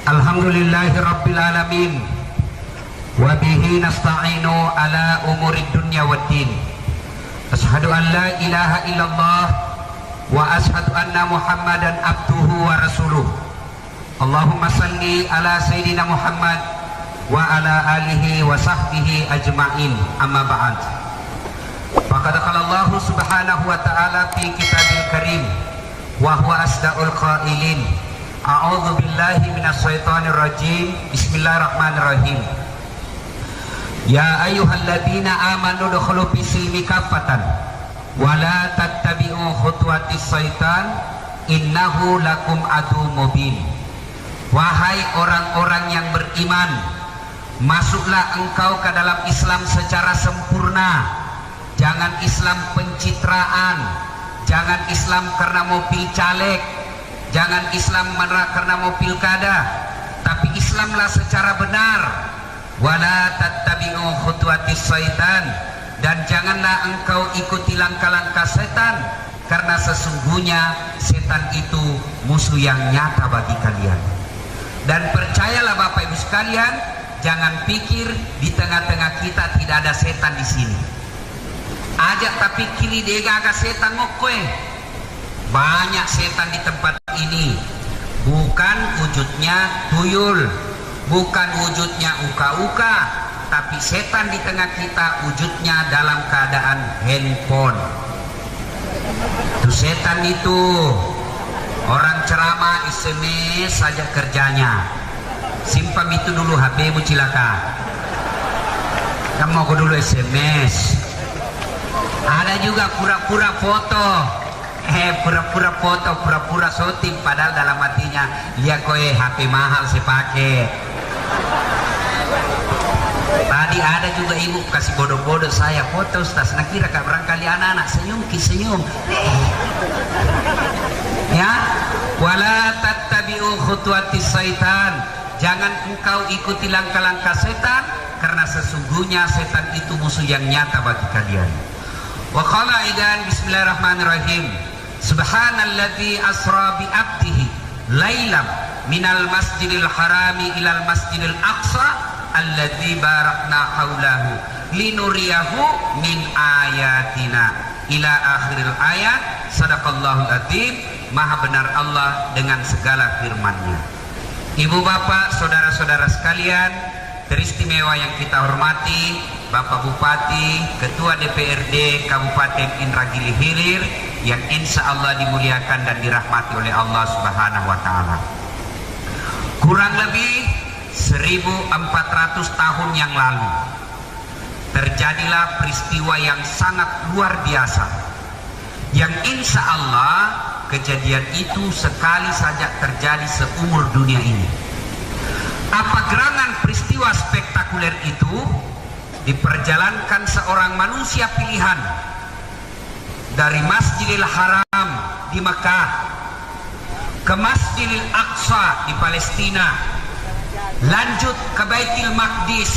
Alhamdulillahi Rabbil Alamin. Wa bihi nasta'inu ala umurid dunya waddin. Ashhadu an la ilaha illallah wa ashhadu anna Muhammadan abduhu wa rasuluh. Allahumma salli ala Sayyidina Muhammad wa ala alihi wa sahbihi ajma'in. Amma ba'd. Faqad qala Allah subhanahu wa ta'ala fi kitabil karim wa huwa asdaqul qailin. A'udzu billahi minasyaitonir rajim. Bismillahirrahmanirrahim. Ya ayyuhalladzina amanu dukhulu fis-silmi kaffatan wa la tattabi'u khutuwatis syaitan innahu lakum adu mubin. Wahai orang-orang yang beriman, masuklah engkau ke dalam Islam secara sempurna. Jangan Islam pencitraan, jangan Islam karena mau pilcaleg, jangan Islam karena mau pilkada, tapi Islamlah secara benar. Wala tattabi'u khutuwatis syaitan, dan janganlah engkau ikuti langkah-langkah setan, karena sesungguhnya setan itu musuh yang nyata bagi kalian. Dan percayalah Bapak Ibu sekalian, jangan pikir di tengah-tengah kita tidak ada setan di sini. Ajak tapi kili dega agak setan mokoe. Banyak setan di tempat ini. Bukan wujudnya tuyul, bukan wujudnya uka-uka, tapi setan di tengah kita wujudnya dalam keadaan handphone. Itu setan itu. Orang ceramah SMS saja kerjanya. Simpan itu dulu HP-mu cilaka. Kamu mau dulu SMS. Ada juga pura-pura foto. Pura-pura foto, pura-pura syuting, padahal dalam hatinya ya koe HP mahal saya pakai. Tadi ada juga ibu kasih bodoh-bodoh saya foto Ustaz. Nah kira kak barangkali anak-anak senyum. Ya, wala tattabi'u khutuwatis syaitan. Jangan engkau ikuti langkah-langkah setan, karena sesungguhnya setan itu musuh yang nyata bagi kalian. Wa qala idan bismillahirrahmanirrahim. Subhanalladzi asra bi 'abdihi lailam minal masjidil harami ilal masjidil aqsa alladzi barakna haulahu linuriyahu min ayatina ila akhiril ayat. Sadaqallahul adzim. Maha benar Allah dengan segala firman-Nya. Ibu bapak, saudara-saudara sekalian, teristimewa yang kita hormati, Bapak Bupati, Ketua DPRD Kabupaten Indragiri Hilir, yang insya Allah dimuliakan dan dirahmati oleh Allah Subhanahu wa Ta'ala. Kurang lebih 1400 tahun yang lalu terjadilah peristiwa yang sangat luar biasa, yang insya Allah kejadian itu sekali saja terjadi seumur dunia ini. Apa gerangan peristiwa spektakuler itu? Diperjalankan seorang manusia pilihan dari Masjidil Haram di Mekah ke Masjidil Aqsa di Palestina, lanjut ke Baitul Maqdis.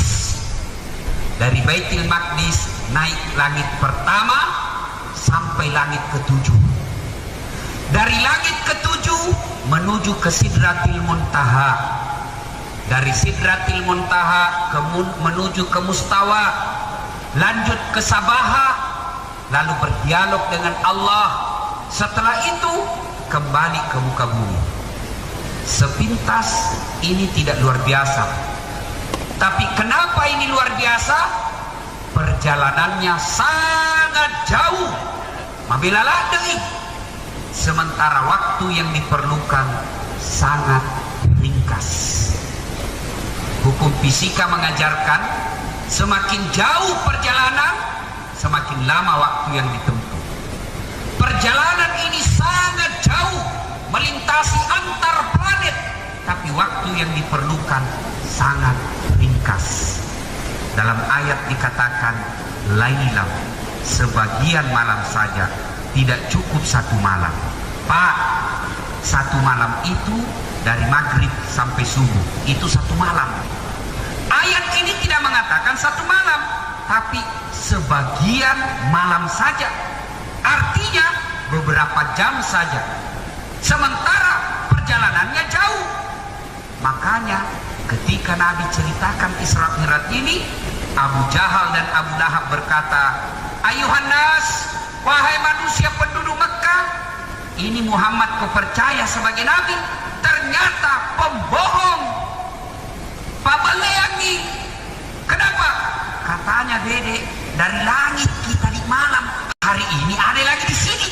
Dari Baitul Maqdis naik langit pertama sampai langit ketujuh. Dari langit ketujuh menuju ke Sidratil Muntaha. Dari Sidratil Muntaha menuju ke Mustawa, lanjut ke Sabaha, lalu berdialog dengan Allah. Setelah itu kembali ke muka bumi. Sepintas ini tidak luar biasa. Tapi kenapa ini luar biasa? Perjalanannya sangat jauh. Mabilalah deui. Sementara waktu yang diperlukan sangat ringkas. Hukum fisika mengajarkan semakin jauh perjalanan, semakin lama waktu yang ditempuh. Perjalanan ini sangat jauh, melintasi antar planet, tapi waktu yang diperlukan sangat ringkas. Dalam ayat dikatakan lailam, sebagian malam saja, tidak cukup satu malam. Pak, satu malam itu dari maghrib sampai subuh, itu satu malam. Ayat ini tidak mengatakan satu malam, tapi sebagian malam saja. Artinya beberapa jam saja. Sementara perjalanannya jauh. Makanya ketika Nabi ceritakan Isra Mi'raj ini, Abu Jahal dan Abu Lahab berkata, "Ayuhan nas, wahai manusia penduduk Mekah, ini Muhammad kau percaya sebagai nabi, ternyata pembohong, pabaleangi." Kenapa? Katanya, "Dede, dari langit kita di malam, hari ini ada lagi di sini."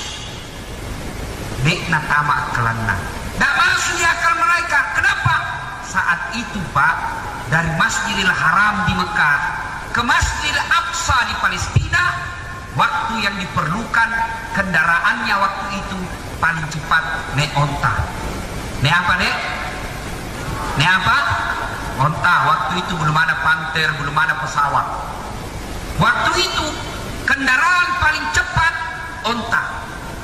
Dekna tamak kelana. Tidak masuk di akal mereka. Kenapa? Saat itu Pak, dari Masjidil Haram di Mekah ke Masjidil Aqsa di Palestina, waktu yang diperlukan kendaraannya waktu itu paling cepat naik onta. Naik apa, Dek? Naik apa? Onta. Waktu itu belum ada Panther, belum ada pesawat. Waktu itu kendaraan paling cepat onta.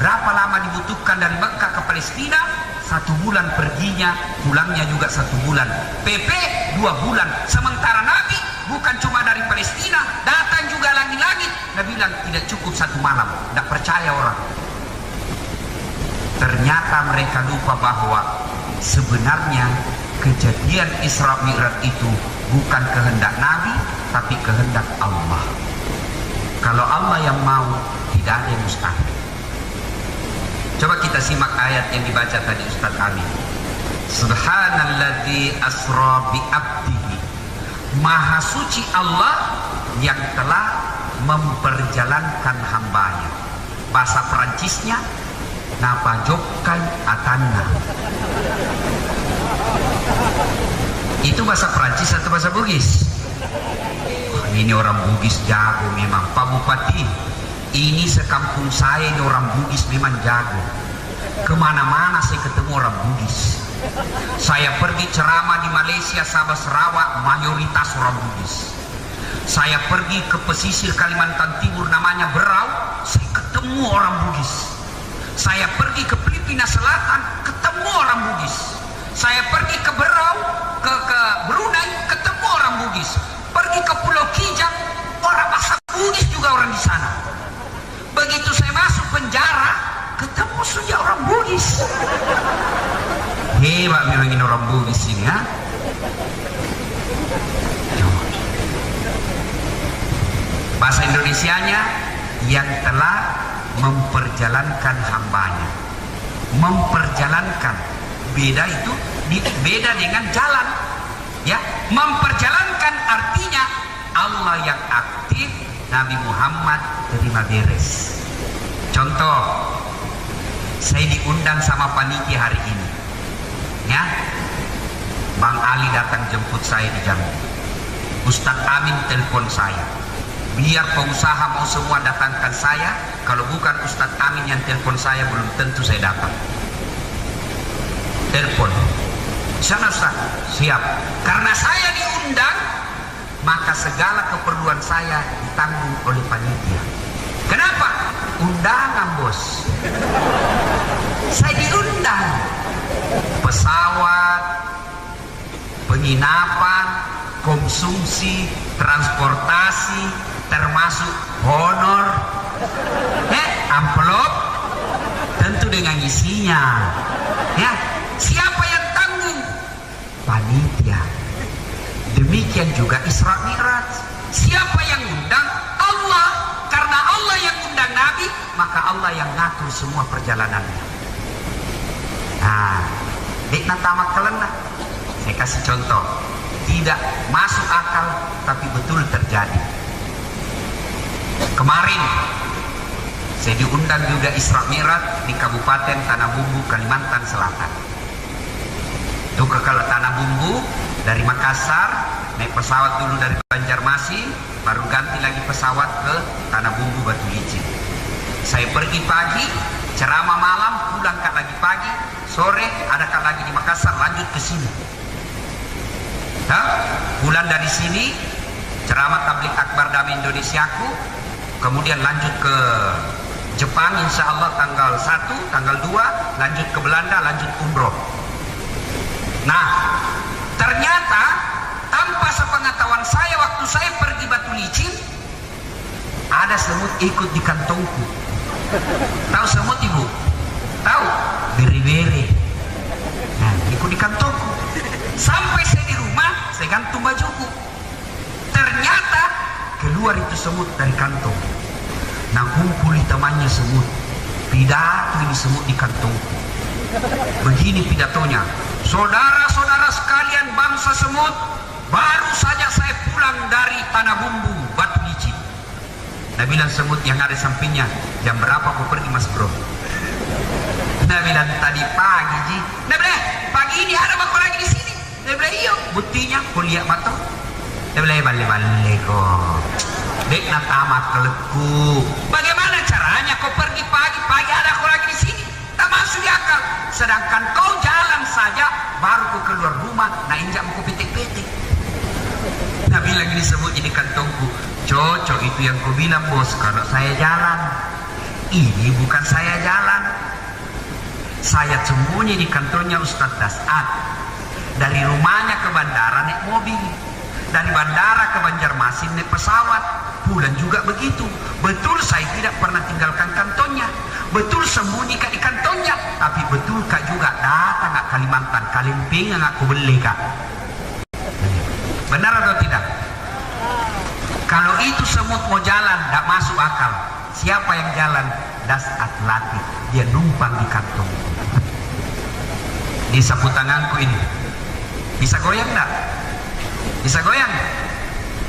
Berapa lama dibutuhkan dari Mekah ke Palestina? 1 bulan perginya, pulangnya juga 1 bulan. PP 2 bulan. Sementara Nabi bukan cuma dari Palestina, datang juga langit-langit. Nabi bilang tidak cukup 1 malam. Tidak percaya orang. Ternyata mereka lupa bahwa sebenarnya kejadian Isra Mi'raj itu bukan kehendak Nabi, tapi kehendak Allah. Kalau Allah yang mau, tidak ada yang mustahil. Coba kita simak ayat yang dibaca tadi Ustaz Amin. Subhanalladzi asra bi abdihi. Maha suci Allah yang telah memperjalankan hambanya. Bahasa Perancisnya napajokai atanna. Itu bahasa Perancis atau bahasa Bugis? Oh, ini orang Bugis jago memang. Pak Bupati, ini sekampung saya ini orang Bugis memang jago. Kemana-mana saya ketemu orang Bugis. Saya pergi ceramah di Malaysia, Sabah, Sarawak, mayoritas orang Bugis. Saya pergi ke pesisir Kalimantan Timur namanya Berau, saya ketemu orang Bugis. Saya pergi ke Filipina Selatan, ketemu orang Bugis. Saya pergi ke Berau, ke Brunei, ketemu orang Bugis. Pergi ke Pulau Kijang, orang bahasa Bugis juga orang di sana. Begitu saya masuk penjara, ketemu saja orang Bugis. Hebat memang ini orang Bugis ini, ha? Bahasa Indonesianya, yang telah memperjalankan hambanya. Memperjalankan, beda itu, beda dengan jalan. Ya, memperjalankan artinya Allah yang aktif, Nabi Muhammad terima beres. Contoh, saya diundang sama panitia hari ini, ya. Bang Ali datang jemput saya di Jambi. Ustadz Amin telepon saya. Biar pengusaha mau semua datangkan saya, kalau bukan Ustadz Amin yang telepon saya, belum tentu saya datang. Telepon, sana Ustaz, siap. Karena saya diundang, maka segala keperluan saya ditanggung oleh panitia. Kenapa? Undangan, bos. Saya diundang. Pesawat, penginapan, konsumsi, transportasi, termasuk honor, amplop, tentu dengan isinya. Ya, siapa yang tanggung? Panitia. Demikian juga Isra Mi'raj. Siapa yang undang? Allah. Karena Allah yang undang Nabi, maka Allah yang ngatur semua perjalanannya. Nah, dekna tamak kelena. Saya kasih contoh. Tidak masuk akal, tapi betul terjadi. Kemarin saya diundang juga Isra Mi'raj di Kabupaten Tanah Bumbu, Kalimantan Selatan. Itu ke Tanah Bumbu dari Makassar, naik pesawat dulu dari Banjarmasin, baru ganti lagi pesawat ke Tanah Bumbu Batu Licin. Saya pergi pagi, ceramah malam, pulang lagi pagi, sore ada lagi di Makassar, lanjut ke sini. Pulang dari sini, ceramah tabligh akbar damai Indonesiaku, kemudian lanjut ke Jepang insya Allah tanggal 1, tanggal 2, lanjut ke Belanda, lanjut umroh. Nah, ternyata tanpa sepengetahuan saya, waktu saya pergi Batu Licin, ada semut ikut di kantongku. Tahu semut ibu? Tahu? Beri-beri. Nah, ikut di kantongku. keluar itu semut dari kantong. Nah kumpul temannya semut. Pidato ini semut di kantongku. Begini pidatonya. Saudara-saudara sekalian bangsa semut, baru saja saya pulang dari tanah bumbu Batu Licin. Nah bilang semut yang ada sampingnya, jam berapa kau pergi mas bro? Nah bilang tadi pagi ji. Nah bilang pagi ini ada kau lagi di sini. Nah bilang iyo, buktinya kau lihat mata. Nah bilang balik kok. Dek nak tamat keleku. Bagaimana caranya kau pergi pagi ada kau lagi di sini? Tak masuk di akal. Sedangkan kau jalan saja baru kau keluar rumah, nah injak mau kau petik-petik. Nah bilang ini semut di kantongku. Cocok itu yang kau bilang bos, kalau saya jalan. Ini bukan saya jalan. Saya sembunyi di kantornya Ustadz Dasat. Dari rumahnya ke bandara naik mobil. Dari bandara ke Banjarmasin naik pesawat. Pulang juga begitu. Betul saya tidak pernah tinggalkan kantornya. Betul sembunyi di kantornya. Tapi betul kak juga datang ke Kalimantan. Kalimping nggak aku beli kak. Benar atau tidak? Kalau itu semut mau jalan, tidak masuk akal. Siapa yang jalan? Dasat latih. Dia numpang di kantong. Di sapu tanganku ini. Bisa goyang enggak? Bisa goyang?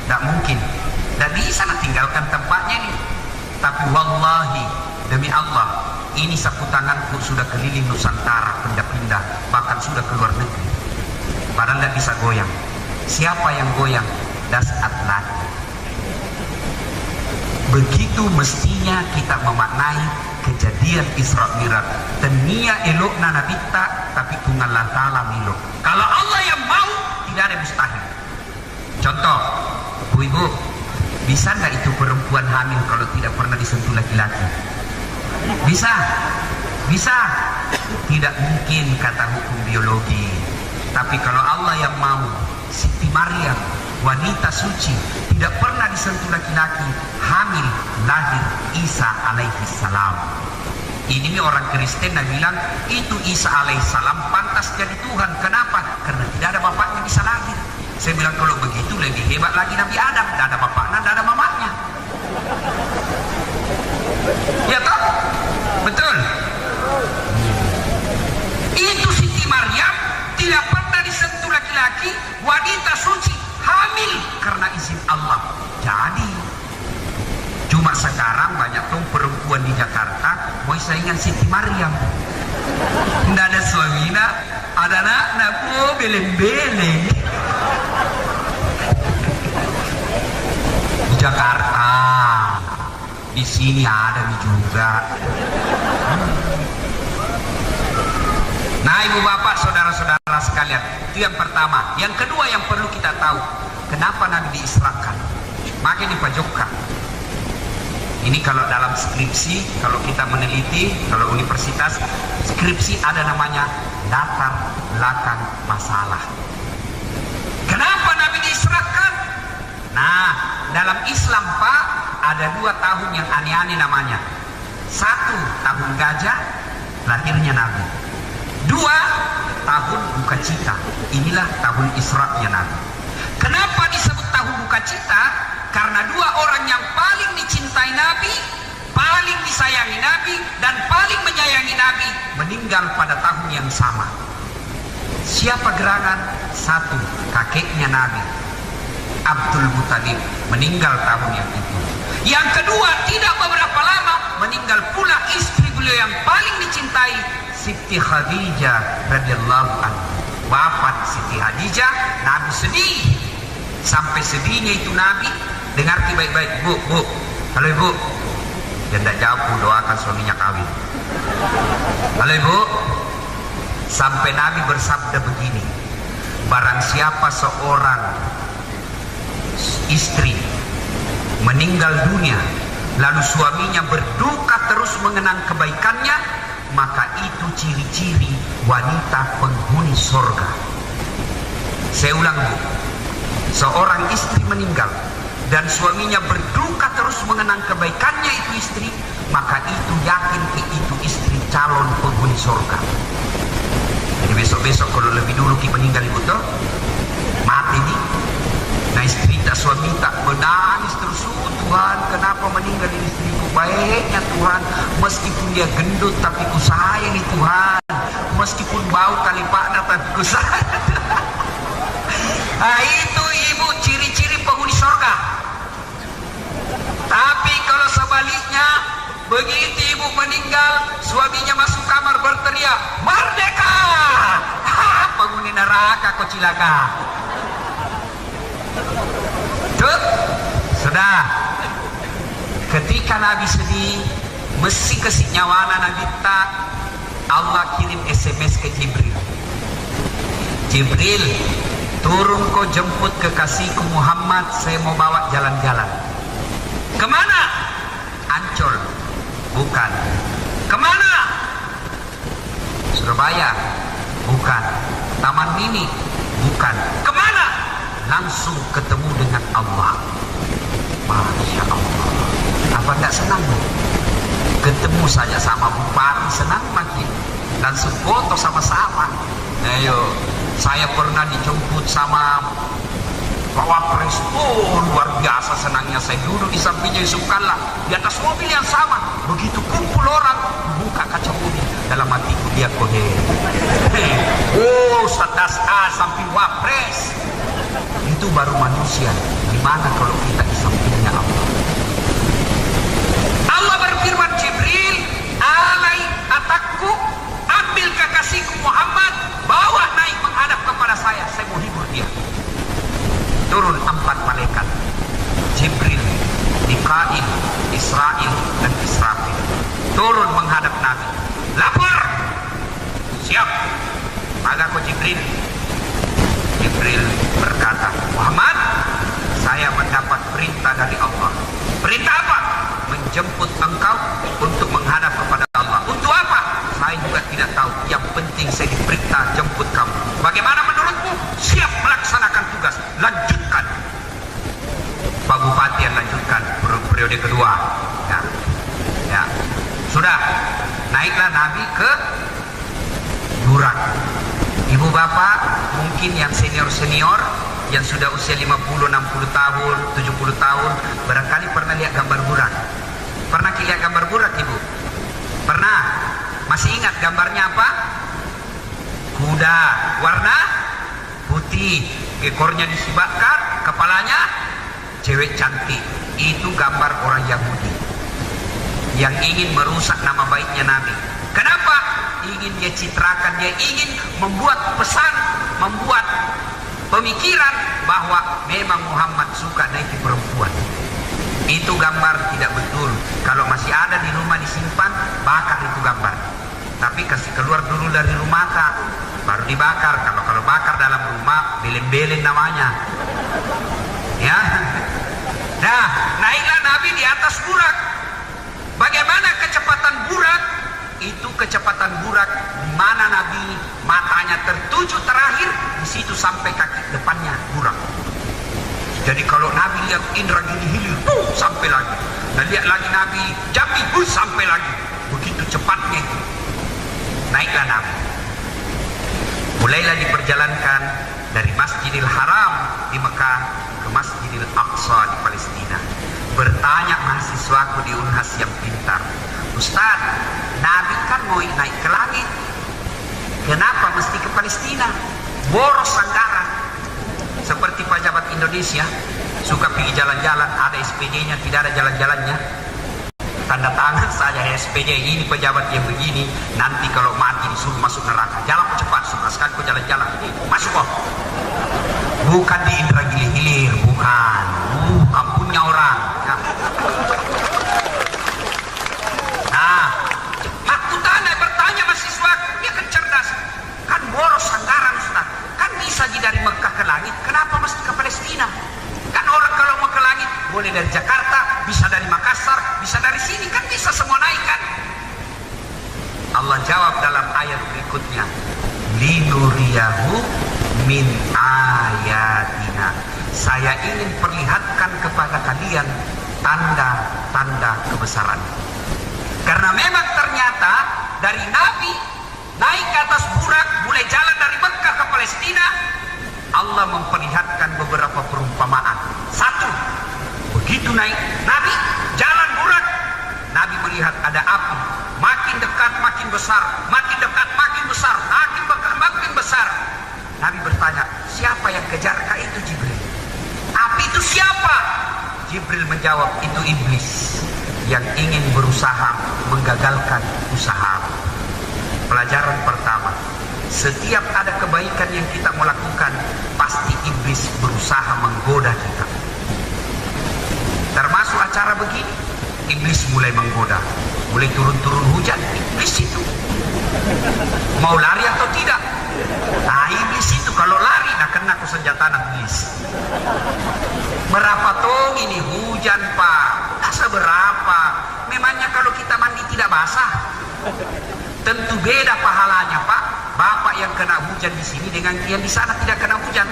Tidak mungkin. Tidak bisa tinggalkan tempatnya ini. Tapi wallahi, demi Allah, ini sapu tanganku sudah keliling Nusantara, pindah-pindah, bahkan sudah keluar negeri. Padahal tidak bisa goyang. Siapa yang goyang? Dasat latih. Begitu mestinya kita memaknai kejadian Isra Mi'raj. Tenia elok na nabita, tapi tunggal lantala milo. Kalau Allah yang mau, tidak ada mustahil. Contoh, ibu, bisa nggak itu perempuan hamil kalau tidak pernah disentuh laki-laki? Bisa, bisa. Tidak mungkin kata hukum biologi. Tapi kalau Allah yang mau, Siti Maryam, wanita suci, tidak pernah disentuh laki-laki, hamil, lahir Isa alaihi salam. Ini orang Kristen yang bilang itu Isa alaihi salam pantas jadi Tuhan. Kenapa? Karena tidak ada bapaknya bisa lahir. Saya bilang kalau begitu lebih hebat lagi Nabi Adam, tidak ada bapaknya, tidak ada mamanya. Ya toh? Betul. Itu Siti Maryam tidak pernah disentuh laki-laki, wanita suci, hamil karena izin Allah. Jadi cuma sekarang banyak tuh perempuan di Jakarta mau saingan Siti Maryam. Tidak ada suaminya, ada anak beleng-beleng. Di Jakarta, di sini ada juga. Nah ibu bapak saudara-saudara sekalian, itu yang pertama. Yang kedua yang perlu kita tahu, kenapa Nabi diisrakan? Makanya dipajokkan. Ini kalau dalam skripsi, kalau kita meneliti, kalau universitas, skripsi ada namanya latar belakang masalah. Kenapa Nabi diisrakan? Nah, dalam Islam Pak, ada 2 tahun yang aneh-aneh namanya. 1 tahun gajah, lahirnya Nabi. 2 tahun duka cita. Inilah tahun Isra-nya Nabi. Kenapa disebut tahun duka cita? Karena 2 orang yang paling dicintai Nabi, paling disayangi Nabi, dan paling menyayangi Nabi meninggal pada tahun yang sama. Siapa gerangan? 1, kakeknya Nabi, Abdul Muttalib, meninggal tahun yang itu. Yang kedua, tidak beberapa lama meninggal pula istri beliau yang paling dicintai, Siti Khadijah radhiyallahu anha. Wafat Siti Khadijah, Nabi sedih. Sampai sedihnya itu Nabi, dengar baik-baik, bu, halo ibu, dia tidak jawab, doakan suaminya kawin. Halo ibu, sampai Nabi bersabda begini, barang siapa seorang istri meninggal dunia lalu suaminya berduka terus mengenang kebaikannya, maka itu ciri-ciri wanita penghuni sorga. Saya ulang bu, seorang istri meninggal dan suaminya berduka terus mengenang kebaikannya itu istri, maka itu yakin itu istri calon penghuni sorga. Jadi besok-besok kalau lebih dulu kita meninggal ibu toh mati nih, nah istri tak suami tak menangis terus kayaknya Tuhan, meskipun dia gendut tapi ku sayangi Tuhan, meskipun bau kali pakna tapi ku sayang. Nah itu ibu ciri-ciri penghuni surga. Tapi kalau sebaliknya, begitu ibu meninggal, suaminya masuk kamar berteriak, "Merdeka!" Penghuni neraka kau cilaka. Tuh, sudah. Ketika Nabi sedih, mesti kesik nyawana Nabi tak, Allah kirim SMS ke Jibril. Jibril, turun kau jemput kekasihku Muhammad, saya mau bawa jalan-jalan. Kemana? Ancol. Bukan. Kemana? Surabaya. Bukan. Taman Mini. Bukan. Kemana? Langsung ketemu dengan Allah. Masya Allah. Apa enggak senang bu? Ketemu saja sama bupati, senang makin. Langsung foto sama-sama. Ayo, saya pernah dijemput sama Pak Wapres. Oh, luar biasa senangnya. Saya duduk di sampingnya Yusuf Kalla, di atas mobil yang sama. Begitu kumpul orang, buka kaca mobil. Dalam hatiku dia kohe. Oh, setas A sampai Wapres. Itu baru manusia. Gimana kalau kita di sampingnya Allah? Allah berfirman, Jibril, alai atakku, ambil kekasihku Muhammad, bawa naik menghadap kepada saya mau hibur dia. Turun 4 malaikat, Jibril, Mikail, Israil, dan Israfil. Turun menghadap Nabi. Lapor. Siap. Maka kau Jibril. Jibril berkata, Muhammad, saya mendapat perintah dari Allah. Perintah apa? Menjemput engkau untuk menghadap kepada Allah. Untuk apa? Saya juga tidak tahu. Yang penting saya diperintah jemput kamu. Bagaimana menurutmu? Siap melaksanakan tugas. Lanjutkan. Pak Bupati yang lanjutkan periode kedua. Ya. Sudah. Naiklah Nabi ke Burak. Ibu bapak mungkin yang senior-senior, yang sudah usia 50, 60 tahun, 70 tahun, barangkali pernah lihat gambar burak. Pernah lihat gambar burak ibu? Pernah? Masih ingat gambarnya apa? Kuda, warna putih, ekornya disibakkan, kepalanya cewek cantik. Itu gambar orang Yahudi yang ingin merusak nama baiknya Nabi. Kenapa? Ingin dia citrakan, dia ingin membuat pesan, membuat pemikiran bahwa memang Muhammad suka naiki perempuan. Itu gambar tidak betul. Kalau masih ada di rumah disimpan, bakar itu gambar. Tapi kasih keluar dulu dari rumah tak, baru dibakar. Kalau bakar dalam rumah, belen-belen namanya. Ya. Nah, naiklah Nabi di atas burak. Bagaimana kecepatan burak? Itu kecepatan burak di mana Nabi matanya tertuju terakhir, di situ sampai kaki depannya burak. Jadi kalau Nabi lihat indra gini hilir, sampai lagi. Dan lihat lagi Nabi Jambi, sampai lagi. Begitu cepatnya itu. Naiklah Nabi. Mulailah diperjalankan dari Masjidil Haram di Mekah ke Masjidil Aqsa di Palestina. Bertanya mahasiswaku di Unhas yang pintar, Ustaz, Nabi kan mau naik ke langit, kenapa mesti ke Palestina? Boros anggaran. Seperti pejabat Indonesia suka pergi jalan-jalan, ada SPJ-nya, tidak ada jalan-jalannya. Tanda tangan saja SPJ, ini pejabat yang begini, nanti kalau mati disuruh masuk neraka. Jalan cepat, suka sekali kau jalan-jalan. Masuk kok. Bukan di Indra Gili-Hilir, bukan. Kampunnya orang. Ya. Nah, aku bertanya mahasiswa, dia kan cerdas. Kan boros anggaran, Ustaz. Kan bisa dari Mekah ke langit, kenapa mesti ke Palestina? Kan orang kalau mau ke langit, boleh dari Jakarta, bisa dari Makassar, bisa dari sini, kan bisa semua naik kan? Allah jawab dalam ayat berikutnya, linuriyahu min ayatina. Saya ingin perlihatkan kepada kalian tanda-tanda kebesaran. Karena memang ternyata dari Nabi naik ke atas burak, mulai jalan dari Mekah ke Palestina, Allah memperlihatkan beberapa perumpamaan. Satu, begitu naik Nabi jalan burak, Nabi melihat ada api, makin dekat makin besar, makin dekat makin besar, makin dekat makin besar. Nabi bertanya, siapa yang kejar? Itu Jibril. Api itu siapa? Jibril menjawab, itu iblis yang ingin berusaha menggagalkan usaha. Pelajaran pertama, setiap ada kebaikan yang kita mau lakukan, pasti iblis berusaha menggoda kita. Termasuk acara begini, iblis mulai menggoda. Mulai turun-turun hujan, iblis itu mau lari atau tidak. Nah, iblis itu kalau lari nak kena ku senjata iblis. Berapa tong ini hujan pak? Tak seberapa. Memangnya kalau kita mandi tidak basah? Tentu beda pahalanya pak. Bapak yang kena hujan di sini dengan yang di sana tidak kena hujan,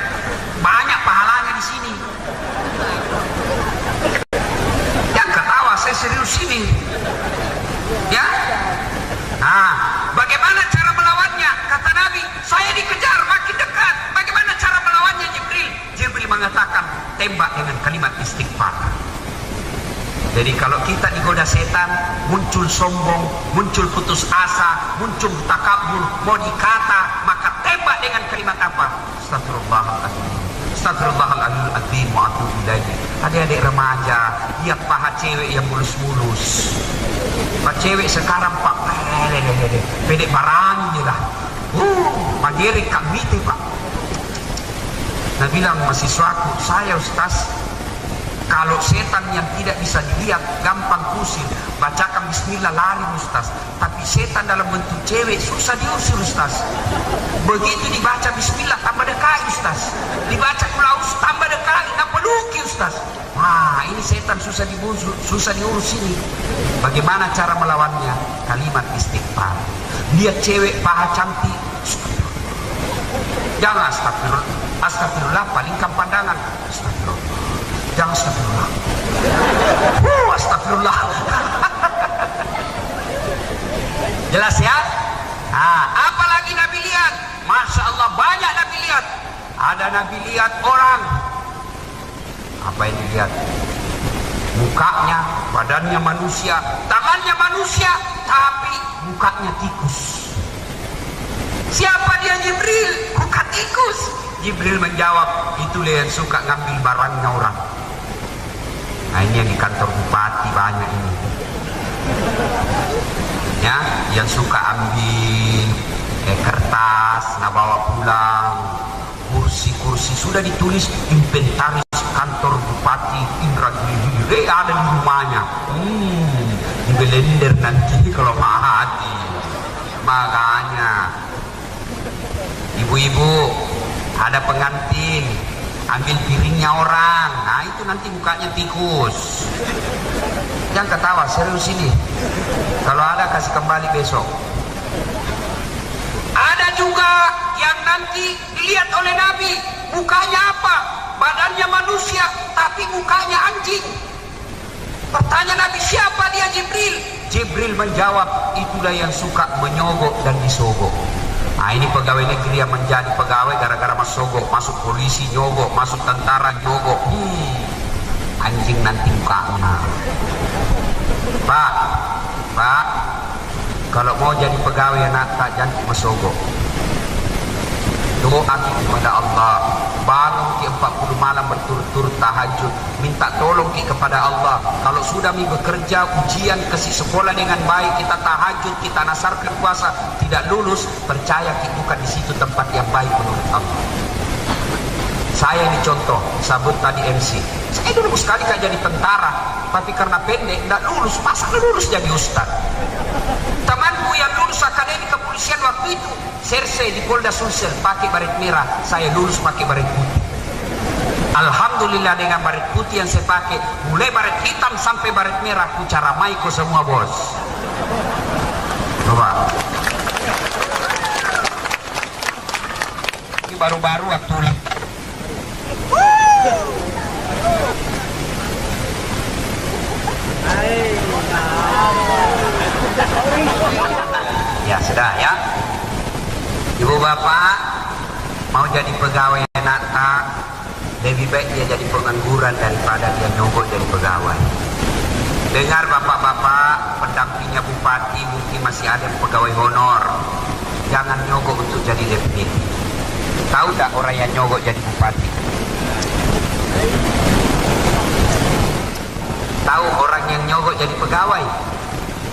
banyak pahalanya di sini. Yang ketawa saya serius ini. Ya. Nah, bagaimana cara melawannya? Kata Nabi, saya dikejar makin dekat. Bagaimana cara melawannya Jibril? Jibril mengatakan, tembak dengan kalimat istighfar. Jadi kalau kita digoda setan, muncul sombong, muncul putus asa, muncul takabur, mau dikata, maka tembak dengan kalimat apa? Astagfirullahaladzim, astagfirullahaladzim wa atubu ilaihi. Adik-adik remaja, lihat paha cewek yang mulus-mulus. Pak cewek sekarang pak, pedek barangnya lah. Mandiri kami pak. Nah bilang mahasiswaku, saya Ustaz, kalau setan yang tidak bisa dilihat gampang kusir, bacakan bismillah lari Ustaz. Tapi setan dalam bentuk cewek susah diusir Ustaz. Begitu dibaca bismillah tambah dekai Ustaz, dibaca kulaus tambah dekai, tak peluki Ustaz. Wah ini setan susah diurus ini. Bagaimana cara melawannya? Kalimat istighfar. Lihat cewek paha cantik, jangan astagfirullah, astagfirullah palingkan pandangan, astagfirullah. Jangan astagfirullah. Astagfirullah. Jelas ya? Nah, apalagi Nabi lihat? Masya Allah banyak Nabi lihat. Ada Nabi lihat orang. Apa yang dilihat? Mukanya, badannya manusia, tangannya manusia, tapi mukanya tikus. Siapa dia? Jibril. Muka tikus. Jibril menjawab, itulah yang suka ngambil barangnya orang. Nah ini yang di kantor bupati banyak ini. Ya, yang suka ambil kertas, nah bawa pulang. Kursi-kursi sudah ditulis inventaris kantor bupati Indra Giri, ada di rumahnya. Di blender nanti kalau mati. Makanya, ibu-ibu, ada pengantin ambil piringnya orang, nah itu nanti mukanya tikus. Jangan ketawa, serius ini. Kalau ada kasih kembali besok. Ada juga yang nanti dilihat oleh Nabi, mukanya apa? Badannya manusia, tapi mukanya anjing. Pertanyaan Nabi, siapa dia? Jibril. Jibril menjawab, itulah yang suka menyogok dan disogok. Nah ini pegawai negeri yang menjadi pegawai gara-gara masuk polisi nyogok, masuk tentara nyogok. Anjing nanti mukanya. Pak, kalau mau jadi pegawai anak tak jangan masogok. Doa kepada Allah, bangun ke 40 malam berturut-turut tahajud, minta tolong kepada Allah. Kalau sudah bekerja ujian kasih sekolah dengan baik, kita tahajud, kita nasarkan puasa, tidak lulus, percaya bukan di situ tempat yang baik menurut Allah. Saya ini contoh, sabut tadi MC. Saya dulu sekali kan jadi tentara, tapi karena pendek tidak lulus, masa lulus jadi ustaz. Temanku yang lulus akademi kepolisian waktu itu, Serse di Polda Sulsel pakai baret merah, saya lulus pakai baret putih. Alhamdulillah dengan baret putih yang saya pakai, mulai baret hitam sampai baret merah, ku cara maiko semua bos. Coba. Ini baru-baru waktu ulang. Ya sudah ya. Ibu bapak mau jadi pegawai nakal, lebih baik dia jadi pengangguran daripada dia nyogok jadi pegawai. Dengar bapak-bapak, pendampingnya bupati, mungkin masih ada yang pegawai honor. Jangan nyogok untuk jadi definitif. Tahu tak orang yang nyogok jadi bupati? Tahu orang yang nyogok jadi pegawai?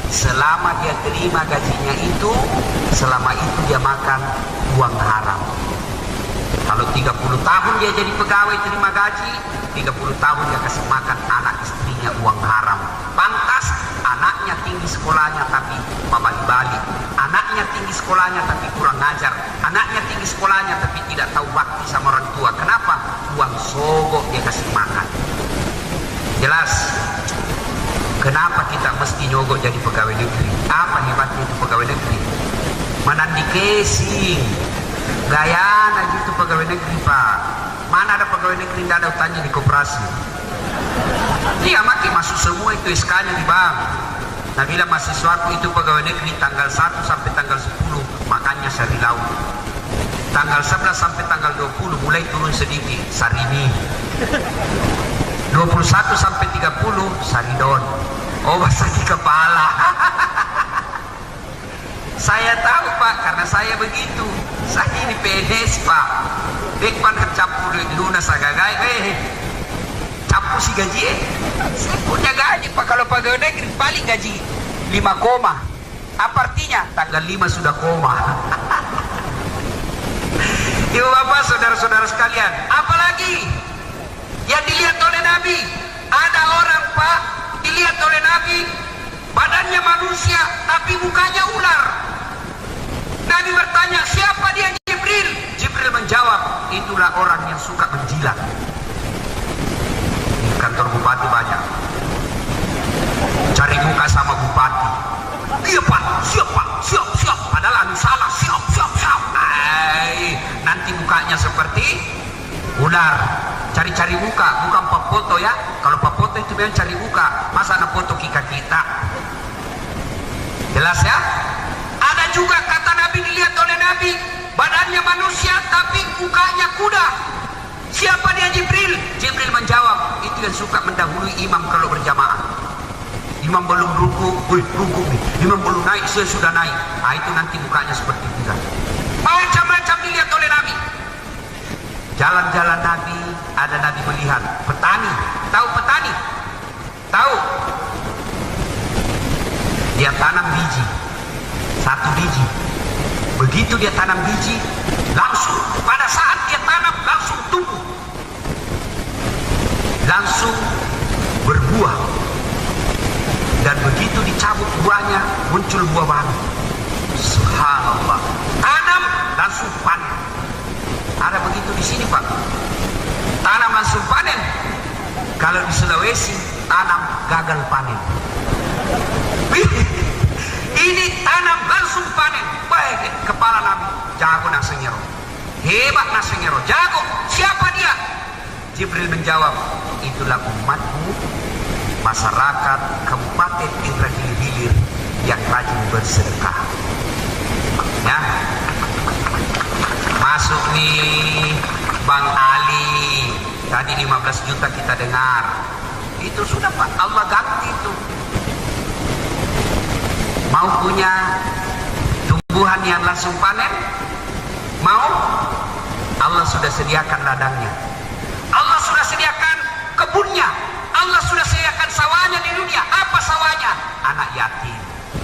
Selama dia terima gajinya itu, selama itu dia makan uang haram. Kalau 30 tahun dia jadi pegawai terima gaji, 30 tahun dia kasih makan anak istrinya uang haram. Pantas anaknya tinggi sekolahnya tapi membalik-balik. Anaknya tinggi sekolahnya tapi kurang ngajar. Anaknya tinggi sekolahnya tapi tidak tahu bakti sama orang tua. Kenapa? Uang sogok dia kasih makan. Jelas? Kenapa kita mesti nyogok jadi pegawai negeri? Apa hebatnya itu pegawai negeri? Manandi casing. Gayana gitu pegawai negeri, Pak. Mana ada pegawai negeri tidak ada utangnya di koperasi? Dia makin masuk semua itu SK-nya di bank. Nah bila mahasiswaku itu pegawai negeri tanggal 1 sampai tanggal 10 makannya sari lauk. Tanggal 11 sampai tanggal 20 mulai turun sedikit sarimi. 21 sampai 30 saridon. Oh sakit kepala. Saya tahu Pak, karena saya begitu. Saya ini PNS Pak. Dekpan kecampur lunas agagai. Campur si gaji. Saya punya gaji Pak. Kalau pegawai negeri paling gaji 5 koma. Apa artinya? Tanggal 5 sudah koma. Ibu bapak saudara-saudara sekalian, apalagi yang dilihat oleh Nabi? Ada orang Pak dilihat oleh Nabi, badannya manusia tapi mukanya ular. Nabi bertanya, siapa dia? Jibril. Jibril menjawab, itulah orang yang suka menjilat. Di kantor bupati banyak cari muka sama bupati. Iya Pak, siap Pak, siap. Padahal anu salah, siap. Nanti mukanya seperti ular. Cari-cari muka, bukan pak foto ya. Kalau pak foto itu memang cari muka. Masa anak foto kita? Jelas ya? Ada juga kata Nabi dilihat oleh Nabi, badannya manusia tapi mukanya kuda. Siapa dia? Jibril. Jibril menjawab, itu yang suka mendahului imam kalau berjamaah. Imam belum ruku nih. Imam belum naik, saya sudah naik. Nah itu nanti mukanya seperti kuda. Macam-macam dilihat oleh Nabi. Jalan-jalan Nabi, ada Nabi melihat petani. Tahu petani? Tahu? Dia tanam biji. 1 biji. Begitu dia tanam biji, langsung pada saat dia tanam langsung tumbuh. Langsung berbuah. Dan begitu dicabut buahnya, muncul buah baru. Subhanallah. Tanam langsung panen. Ada begitu di sini Pak. Tanam langsung panen. Kalau di Sulawesi tanam gagal panen. Ini tanam langsung panen. Baik kepala Nabi. Jago Nasengero. Hebat Nasengero. Jago. Siapa dia? Jibril menjawab, itulah umatmu, masyarakat Kabupaten Indra Hilir yang rajin bersedekah. Ya. Masuk nih Bang Ali. Tadi 15 juta kita dengar. Itu sudah Pak, Allah ganti itu. Mau punya tumbuhan yang langsung panen? Mau? Allah sudah sediakan ladangnya. Allah sudah sediakan kebunnya. Allah sudah sediakan sawahnya di dunia. Apa sawahnya? Anak yatim.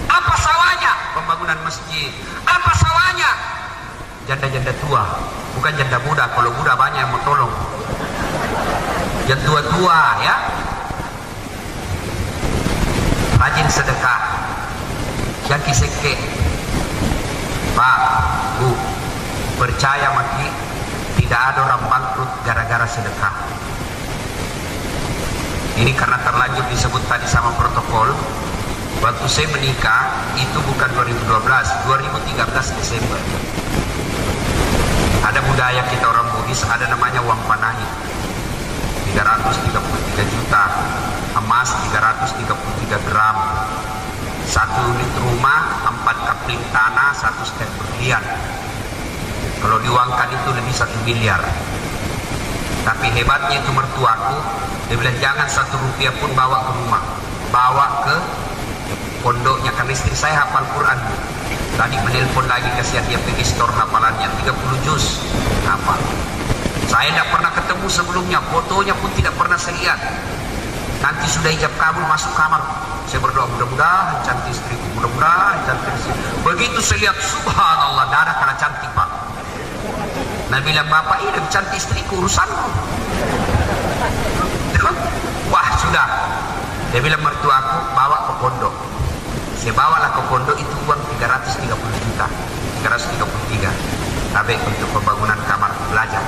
Apa sawahnya? Pembangunan masjid. Apa sawahnya? Janda-janda tua. Bukan janda muda. Kalau muda banyak yang mau tolong. Yang tua-tua ya. Rajin sedekah. Yang kiseke. Pak, Bu, percaya maki, tidak ada orang bangkrut gara-gara sedekah. Ini karena terlanjur disebut tadi sama protokol. Waktu saya menikah itu bukan 2012, 2013 Desember. Ada budaya kita orang Bugis, ada namanya uang panahi. 333 juta, emas 333 gram. 1 unit rumah, 4 kapling tanah, 1 stek berlian. Kalau diuangkan itu lebih 1 miliar. Tapi hebatnya itu mertuaku, dia bilang jangan 1 rupiah pun bawa ke rumah, bawa ke pondoknya, karena istri saya hafal Quran. Tadi menelpon lagi, kasihan dia pergi store hafalannya 30 juz hafal. Saya tidak pernah ketemu sebelumnya, fotonya pun tidak pernah saya lihat. Nanti sudah hijab kabul masuk kamar, saya berdoa mudah-mudahan cantik istriku, mudah-mudahan cantik istriku. Begitu saya lihat, subhanallah, darah karena cantik pak. Nah bilang, bapak ini lebih cantik istriku, urusanku. Wah sudah, dia bilang mertuaku bawa ke pondok. Saya bawalah ke pondok, itu uang 330 juta, 333. Tapi untuk pembangunan kamar belajar.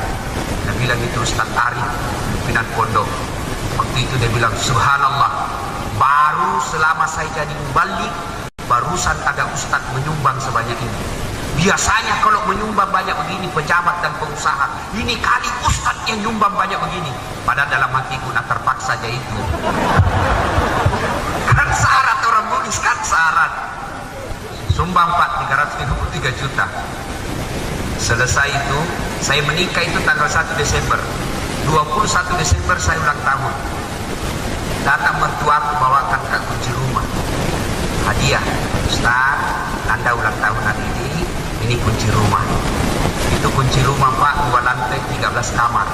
Dia bilang itu Ustaz Arif, pimpinan pondok. Waktu itu dia bilang, subhanallah, baru selama saya jadi mubalik, barusan ada Ustaz menyumbang sebanyak ini. Biasanya kalau menyumbang banyak begini pejabat dan pengusaha, ini kali Ustaz yang nyumbang banyak begini. Padahal dalam hatiku nak terpaksa aja itu. Kan syarat orang Bugis, kan syarat. Sumbang Pak 353 juta. Selesai itu, saya menikah itu tanggal 1 Desember. 21 Desember saya ulang tahun. Datang mertuaku bawakan ke kunci rumah. Hadiah, Ustaz, Anda ulang tahun hari ini kunci rumah. Itu kunci rumah Pak, 2 lantai 13 kamar.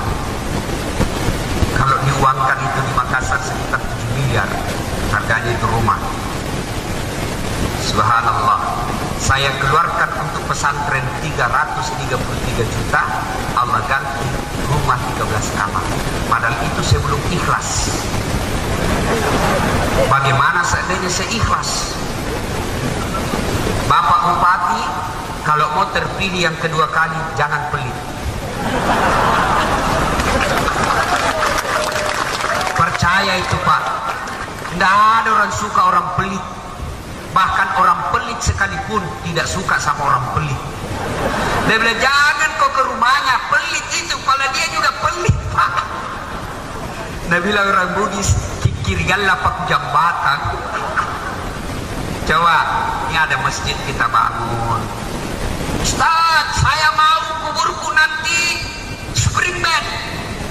Kalau diuangkan itu di Makassar sekitar 7 miliar harganya itu rumah. Subhanallah, saya keluarkan untuk pesantren 333 juta, Allah ganti rumah 13 kamar. Padahal itu saya belum ikhlas. Bagaimana seandainya saya ikhlas? Bapak Bupati, kalau mau terpilih yang kedua kali, jangan pelit. Percaya itu Pak, tidak ada orang suka orang pelit. Bahkan orang pelit sekalipun tidak suka sama orang pelit. Dia bilang, jangan kau ke rumahnya, pelit itu, kalau dia juga pelit Pak. Dia bilang orang Bugis, kikirigalah pak jambatan. Coba, ini ada masjid kita bangun. Ustaz, saya mau kuburku nanti spring bed.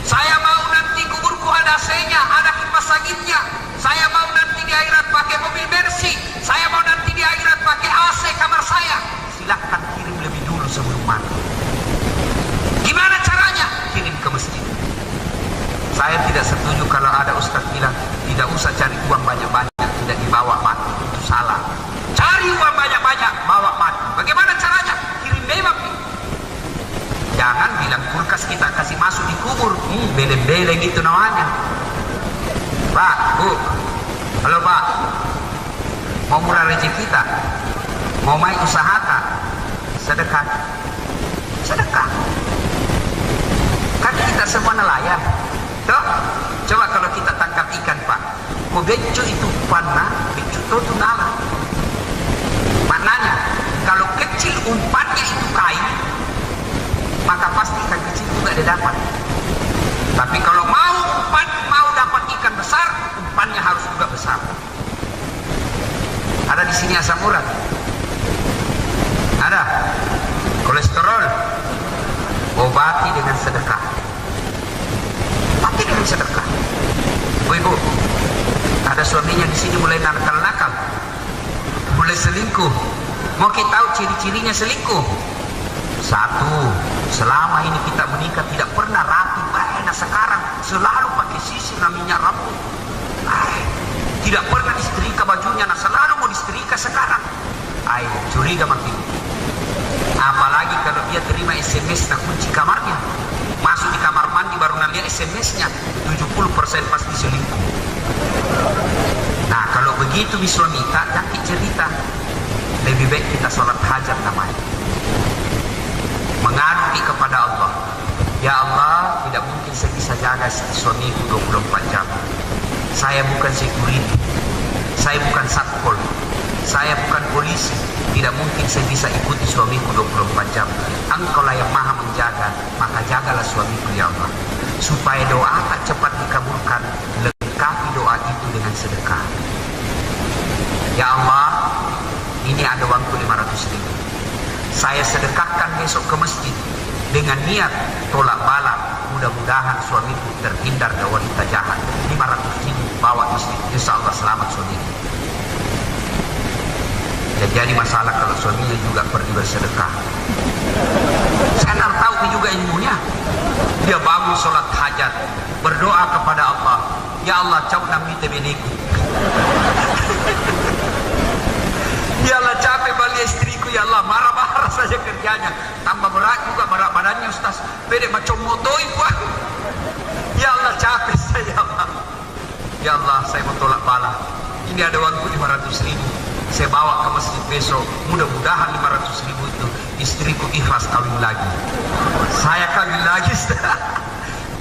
Saya mau nanti kuburku ada AC-nya, ada kipas anginnya. Saya mau nanti di akhirat pakai mobil Mercy. Saya mau nanti di akhirat pakai AC kamar saya. Silahkan kirim lebih dulu sebelum mati. Gimana caranya? Kirim ke masjid. Saya tidak setuju kalau ada ustaz bilang tidak usah cari uang banyak-banyak, tidak dibawa mati. Itu salah. Cari uang banyak-banyak, bawa mati. Bagaimana caranya? Kirim memang. Jangan bilang kulkas kita kasih masuk di kubur. Beleng-beleng gitu namanya. Pak, Bu. Halo Pak. Mau mulai rezeki kita? Mau main usaha tak? Sedekah. Sedekah. Kan kita semua nelayan. Tuh, coba kalau kita tangkap ikan Pak. Kau becu itu panah, becu itu nala. Maknanya, kalau kecil umpannya itu kain, maka pasti ikan kecil juga dia dapat. Tapi kalau mau umpan, mau dapat ikan besar, umpannya harus juga besar. Ada di sini asam urat. Ada kolesterol. Obati dengan sedekah. Obati dengan sedekah. Ibu, ada suaminya di sini mulai nakal-nakal, mulai selingkuh. Mau kita tahu ciri-cirinya selingkuh? Satu, selama ini kita menikah tidak pernah rapi. Nah sekarang selalu pakai sisir dan minyak rambut. Tidak pernah disetrika bajunya, nah selalu mau disetrika sekarang. Curiga makin. Apalagi kalau dia terima SMS dan kunci kamarnya, masuk di kamar mandi baru lihat SMS-nya, 70% pasti selingkuh. Nah kalau begitu suami tak cerita, lebih baik kita sholat hajat namanya, mengadu kepada Allah. Ya Allah, tidak mungkin saya bisa jaga suamiku 24 jam. Saya bukan security, saya bukan satpol, saya bukan polisi. Tidak mungkin saya bisa ikuti suamiku 24 jam. Engkaulah yang maha menjaga, maka jagalah suamiku ya Allah. Supaya doa tak cepat dikabulkan, lengkapi doa itu dengan sedekah. Ya Allah, ini ada uangku 500.000. Saya sedekahkan besok ke masjid dengan niat tolak bala. Mudah-mudahan suamiku terhindar dari wanita jahat. 500.000 bawa masjid, insya Allah selamat suamiku. Dan jadi masalah kalau suaminya juga pergi bersedekah. Saya tidak tahu juga ilmunya. Dia bangun sholat hajat, berdoa kepada Allah, ya Allah cau nami tebeneku. Ya Allah capek balik istriku, ya Allah marah-marah saja kerjanya, tambah berat juga berat badannya Ustaz, pede macam motoin buah. Ya Allah capek saya, ya Allah. Ya Allah saya mau tolak bala, ini ada uangku 500.000, saya bawa ke masjid besok, mudah-mudahan 500.000 itu istriku ikhlas kawin lagi, saya kawin lagi.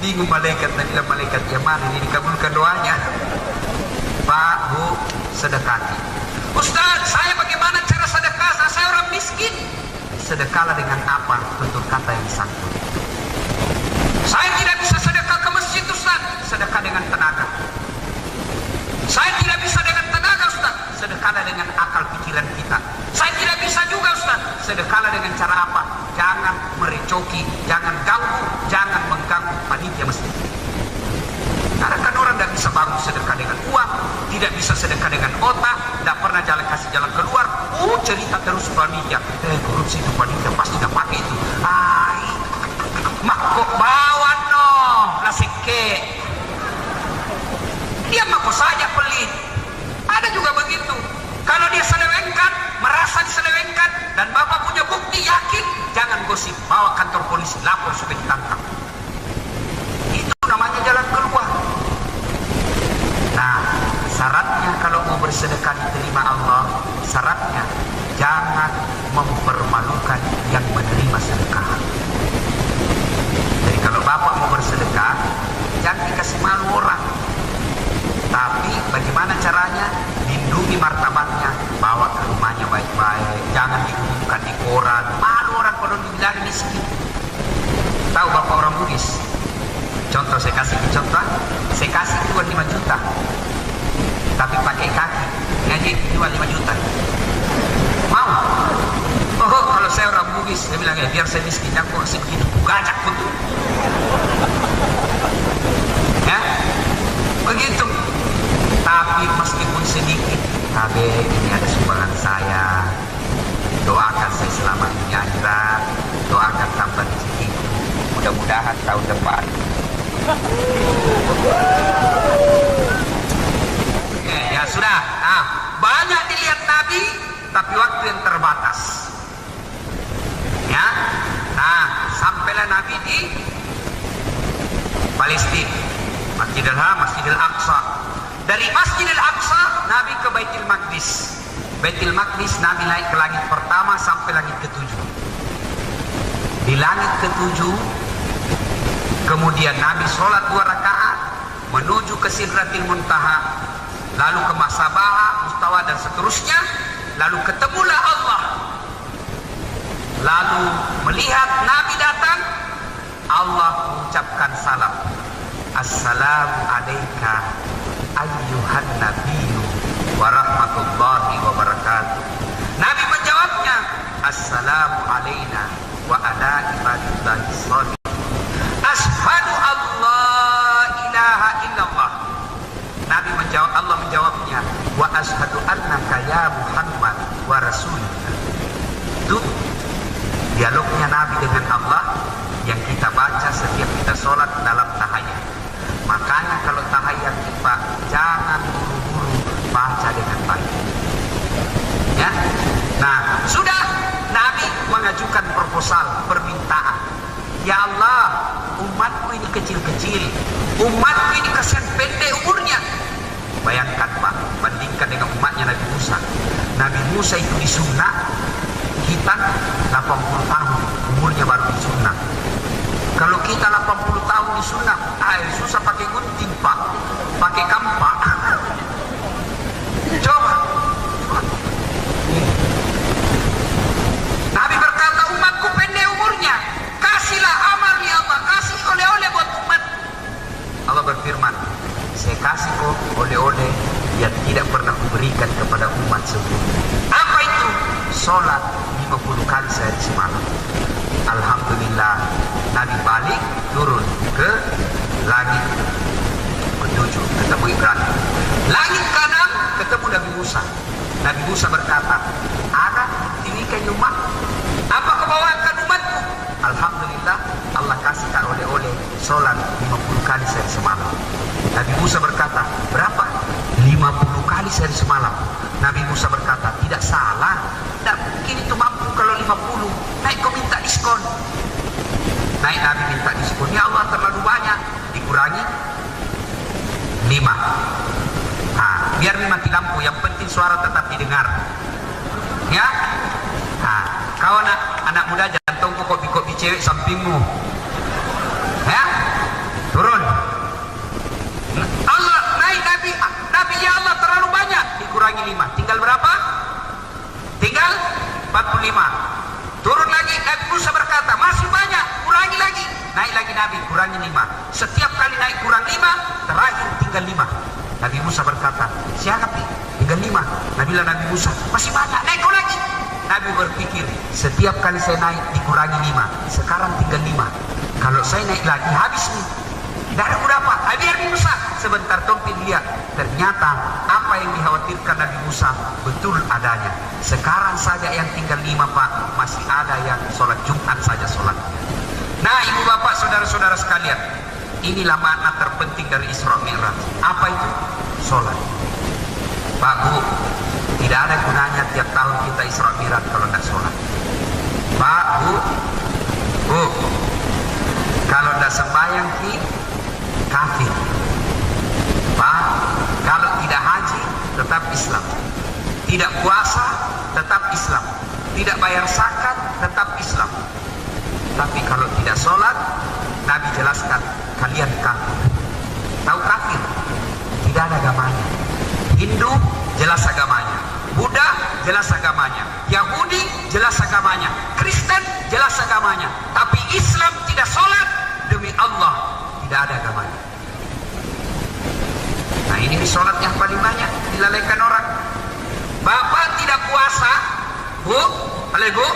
Bingung malaikat, dan bilang malaikat yang mana ini dikabulkan doanya. Pak, Bu, sedekati. Ustaz, saya bagaimana cara sedekah? Saya orang miskin. Sedekahlah dengan apa? Tutur kata yang santun. Saya tidak bisa sedekah ke masjid Ustaz. Sedekah dengan tenaga. Saya tidak bisa dengan tenaga Ustaz. Sedekahlah dengan akal pikiran kita. Saya tidak bisa juga Ustaz. Sedekahlah dengan cara apa? Jangan merecoki, jangan ganggu, jangan mengganggu panitia masjid. Karena kan orang tidak bisa bangun sedekah dengan uang, tidak bisa sedekah dengan otak, tidak pernah kasih jalan keluar. Cerita terus panitia, korupsi itu panitia pasti tidak pakai itu. Mak kok bawa no, nasike. Dia mako saja pelit. Ada juga begitu. Kalau dia selewengkan, merasa diselewengkan, dan bapak punya bukti yakin, jangan gosip, bawa kantor polisi, lapor supaya ditangkap. Itu namanya jalan keluar. Nah, syaratnya kalau mau bersedekah diterima Allah, syaratnya jangan mempermalukan yang menerima sedekah. Jadi kalau bapak mau bersedekah, jangan dikasih malu orang. Tapi bagaimana caranya? Lindungi martabatnya, bawa ke rumahnya baik-baik, jangan diumumkan di koran. Malu orang kalau dibilang miskin. Tahu bapak orang Bugis? Contoh, saya kasih contoh, saya kasih jual 5 juta, tapi pakai kaki, ngaji jual 5 juta. Mau? Oh, kalau saya orang Bugis, saya bilang ya biar saya miskin, aku kasih begitu, gajak betul. Ya, begitu. Tapi meskipun sedikit, tapi ini ada sumbangan saya. Doakan saya selamat dunia akhirat, doakan tambah rezeki. Mudah-mudahan tahun depan. Ya sudah. Nah, banyak dilihat Nabi, tapi waktu yang terbatas. Ya. Nah, sampailah Nabi di Palestina, Masjidil Haram, Masjidil Aqsa. Dari Masjidil Aqsa Nabi ke Baitul Maqdis. Baitul Maqdis Nabi naik ke langit pertama sampai langit ke-7. Di langit ke-7 kemudian Nabi sholat 2 rakaat menuju ke Sidratil Muntaha, lalu ke Masabah, Mustawa dan seterusnya, lalu ketemulah Allah. Lalu melihat Nabi datang, Allah mengucapkan salam. Assalamu alayka ayyuhan nabiyyu wa rahmatullahi wa barakatuh. Nabi menjawabnya, assalamu alayna wa ala ibadillahi sholihin. Ashhadu Allah ilaha illallah. Nabi menjawab, Allah menjawabnya, wa ashhadu annaka ya Muhammad wa rasulullah. Itu dialognya Nabi dengan Allah yang kita baca setiap kita sholat dalam tahiyat. Makanya kalau tahiyat kita jangan buru-buru, baca dengan baik. Ya. Nah, sudah Nabi mengajukan proposal, permintaan. Ya Allah, umatku ini kecil-kecil, umatku ini kasihan pendek umurnya. Bayangkan Pak, bandingkan dengan umatnya Nabi Musa. Nabi Musa itu disunat hitam 80 tahun, umurnya baru disunat. Kalau kita 80 tahun disunat, susah pakai gunting Pak, pakai kampak. Coba. Nabi berkata, umatku pendek umurnya, kasihlah amal ya Allah, kasih oleh-oleh buat umat. Allah berfirman, saya kasih kok oleh-oleh yang tidak pernah kuberikan kepada umat sebelumnya. Apa itu? Sholat 50 kali sehari semalam. Alhamdulillah, Nabi balik turun ke langit ke-7, ketemu Ibrahim. Langit kanan ketemu Nabi Musa. Nabi Musa berkata, "Ana ini kan umat. Apa kau bawakan umatku?" Alhamdulillah, Allah kasih tak oleh-oleh sholat 50 kali sehari semalam. Nabi Musa berkata, "Berapa?" 50 kali sehari semalam. Nabi Musa berkata, "Tidak salah. Tidak mungkin itu mampu kalau 50. Naik kau minta diskon." Naik Nabi minta diskon. "Ya Allah, terlalu banyak." Dikurangi 5. Biar mati lampu, yang penting suara tetap didengar. Ya. Kau anak muda jangan tunggu kopi-kopi cewek sampingmu. Ya. Turun. Allah naik Nabi, ya Allah terlalu banyak. Dikurangi 5. Tinggal berapa? Tinggal 45. Turun lagi, Nabi Musa berkata, "Masih banyak, kurangi lagi." Naik lagi Nabi, kurangi 5. Setiap kali naik kurang 5, terakhir tinggal 5. Nabi Musa berkata, "Siapa nih? Tinggal 5. Nabi Musa, "Masih banyak, naik kau lagi." Nabi berpikir, setiap kali saya naik dikurangi 5. Sekarang tinggal 5. Kalau saya naik lagi, habis nih. Tidak ada berapa. Biar Musa. Sebentar tompin lihat. Ternyata apa yang dikhawatirkan Nabi Musa betul adanya. Sekarang saja yang tinggal 5, Pak. Masih ada yang sholat Jumat saja sholat. Nah, ibu bapak, saudara-saudara sekalian, inilah makna terpenting dari Isra Mi'raj. Apa itu? Sholat. Pak, Bu, tidak ada gunanya tiap tahun kita Isra Mi'raj kalau tidak sholat. Pak, Bu, kalau tidak sembahyang kafir. Pak, kalau tidak haji tetap Islam. Tidak puasa tetap Islam. Tidak bayar zakat tetap Islam. Tapi kalau tidak sholat, Nabi jelaskan, kalian kafir. Tahu kafir? Tidak ada agamanya. Hindu jelas agamanya, Buddha jelas agamanya, Yahudi jelas agamanya, Kristen jelas agamanya. Tapi Islam tidak sholat, demi Allah tidak ada agamanya. Nah, ini sholat yang paling banyak dilalaikan orang. Bapak tidak puasa, Bu, Bu,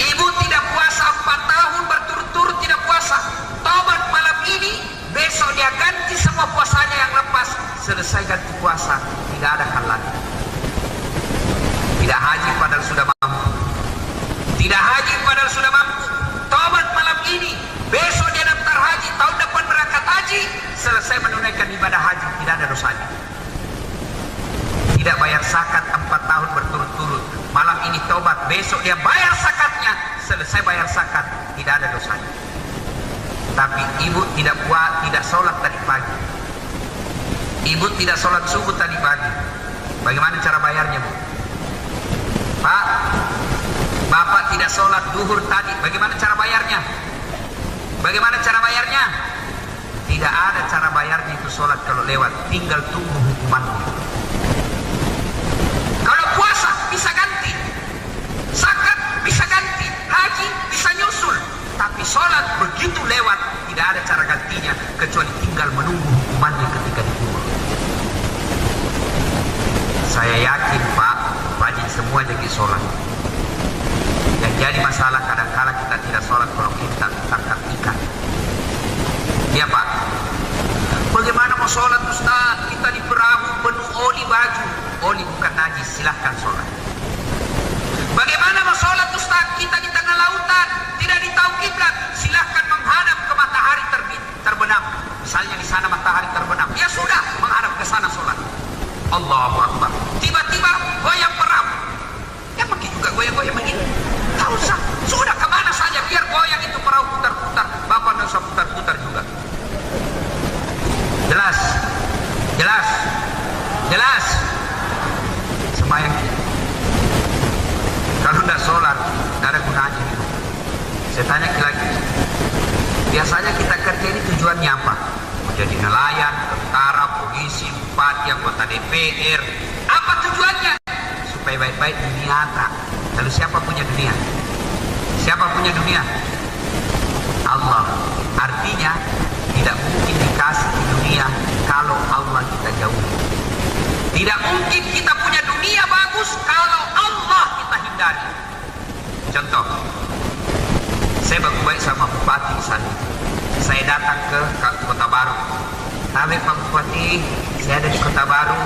ibu tidak puasa 4 tahun berturut-turut tidak puasa. Tobat malam ini, besok dia ganti semua puasanya yang lepas. Selesai ganti puasa, tidak ada hal lagi. Tidak haji padahal sudah mampu. Tidak haji padahal sudah mampu. Tobat malam ini, besok dia daftar haji, tahun depan berangkat haji. Selesai menunaikan ibadah haji, tidak ada dosanya. Tidak bayar zakat 4 tahun berturut-turut. Malam ini tobat, besok dia bayar zakatnya. Selesai bayar zakat, tidak ada dosanya. Tapi ibu tidak sholat tadi pagi. Ibu tidak sholat subuh tadi pagi. Bagaimana cara bayarnya, Bu? Pak, Bapak tidak sholat duhur tadi. Bagaimana cara bayarnya? Bagaimana cara bayarnya? Tidak ada cara bayarnya itu sholat kalau lewat. Tinggal tunggu hukumannya. Kalau puasa bisa ganti, zakat bisa ganti, haji bisa nyusul. Tapi sholat begitu lewat, tidak ada cara gantinya kecuali tinggal menunggu hukumannya ketika dikubur. Saya yakin, Pak, wajib semua jadi sholat. Yang jadi masalah kadang-kala kita tidak sholat kalau kita tangkap ikan. Ya, Pak. Bagaimana mau sholat, Ustaz? Kita di perahu penuh oli baju. Oli bukan najis, silahkan sholat. Bagaimana mau sholat, Ustaz? Kita di tengah lautan, tidak ditahu kiblat, silahkan menghadap ke matahari terbenam. Misalnya di sana matahari terbenam, ya sudah, menghadap ke sana sholat. Allahu Akbar. Tiba-tiba goyang perahu. Ya mungkin juga goyang-goyang begini. Tak usah, sudah kemana saja, biar goyang itu perahu putar-putar. Bapak tidak usah putar-putar juga. Jelas, jelas, jelas. Sembahyang. Kalau tidak sholat, tidak ada gunanya. Saya tanya lagi. Biasanya kita kerja ini tujuannya apa? Menjadi nelayan, tentara, polisi, bupati, anggota DPR. Apa tujuannya? Supaya baik-baik dunia tak. Lalu siapa punya dunia? Siapa punya dunia? Allah. Artinya tidak mungkin dikasih di dunia kalau Allah kita jauh. Tidak mungkin kita punya dunia bagus kalau Allah kita hindari. Contoh, saya baik sama bupati di sana. Saya datang ke Kota Baru. Tapi Pak Bupati, saya ada di Kota Baru.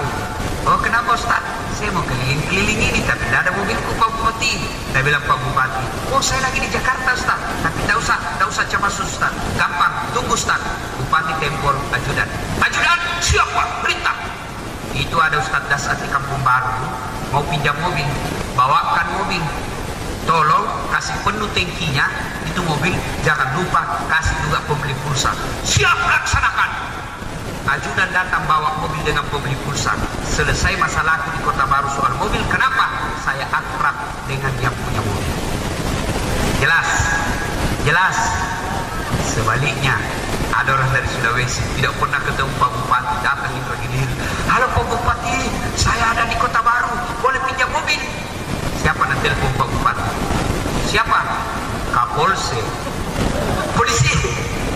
Oh kenapa Ustaz? Saya mau keliling-keliling ini tapi tidak ada mobilku Pak Bupati. Saya bilang Pak Bupati, oh saya lagi di Jakarta Ustaz. Tapi tidak usah cemas Ustaz. Gampang, tunggu Ustaz. Bupati tempor ajudan. Ajudan, siapa? Perintah. Itu ada Ustaz Dasar di Kampung Baru, mau pinjam mobil, bawakan mobil. Tolong kasih penuh tangkinya, itu mobil jangan lupa kasih juga pembeli pulsa. Siap laksanakan. Ajudan datang bawa mobil dengan pembeli pulsa. Selesai masalahku di Kota Baru soal mobil. Kenapa? Saya akrab dengan yang punya mobil. Jelas? Jelas? Sebaliknya, ada orang dari Sulawesi tidak pernah ketemu Pak Bupati, datang di Gilir. Halo Pak Bupati, saya ada di Kota Baru, boleh pinjam mobil? Siapa nanti telepon Pak Bupati? Siapa? Kapolsek. Polisi.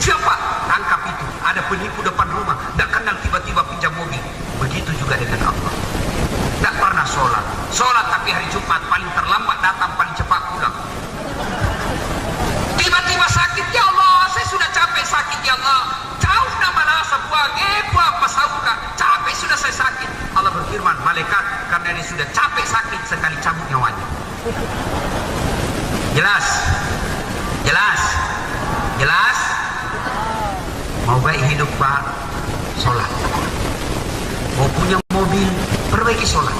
Siapa? Tangkap itu. Ada penipu depan rumah, tidak kenal tiba-tiba pinjam mobil. Begitu juga dengan Allah. Tidak pernah sholat. Sholat tapi hari Jumat paling terlambat datang, paling cepat pulang. Tiba-tiba sakit, ya Allah, saya sudah capek sakit, ya Allah. Jauh nama rasa buah pasauka. Capek sudah saya sakit. Allah berfirman, malaikat, karena dia sudah capek sakit sekali cabut nyawanya. Jelas? Jelas? Jelas? Mau baik hidup Pak, sholat. Mau punya mobil, perbaiki sholat.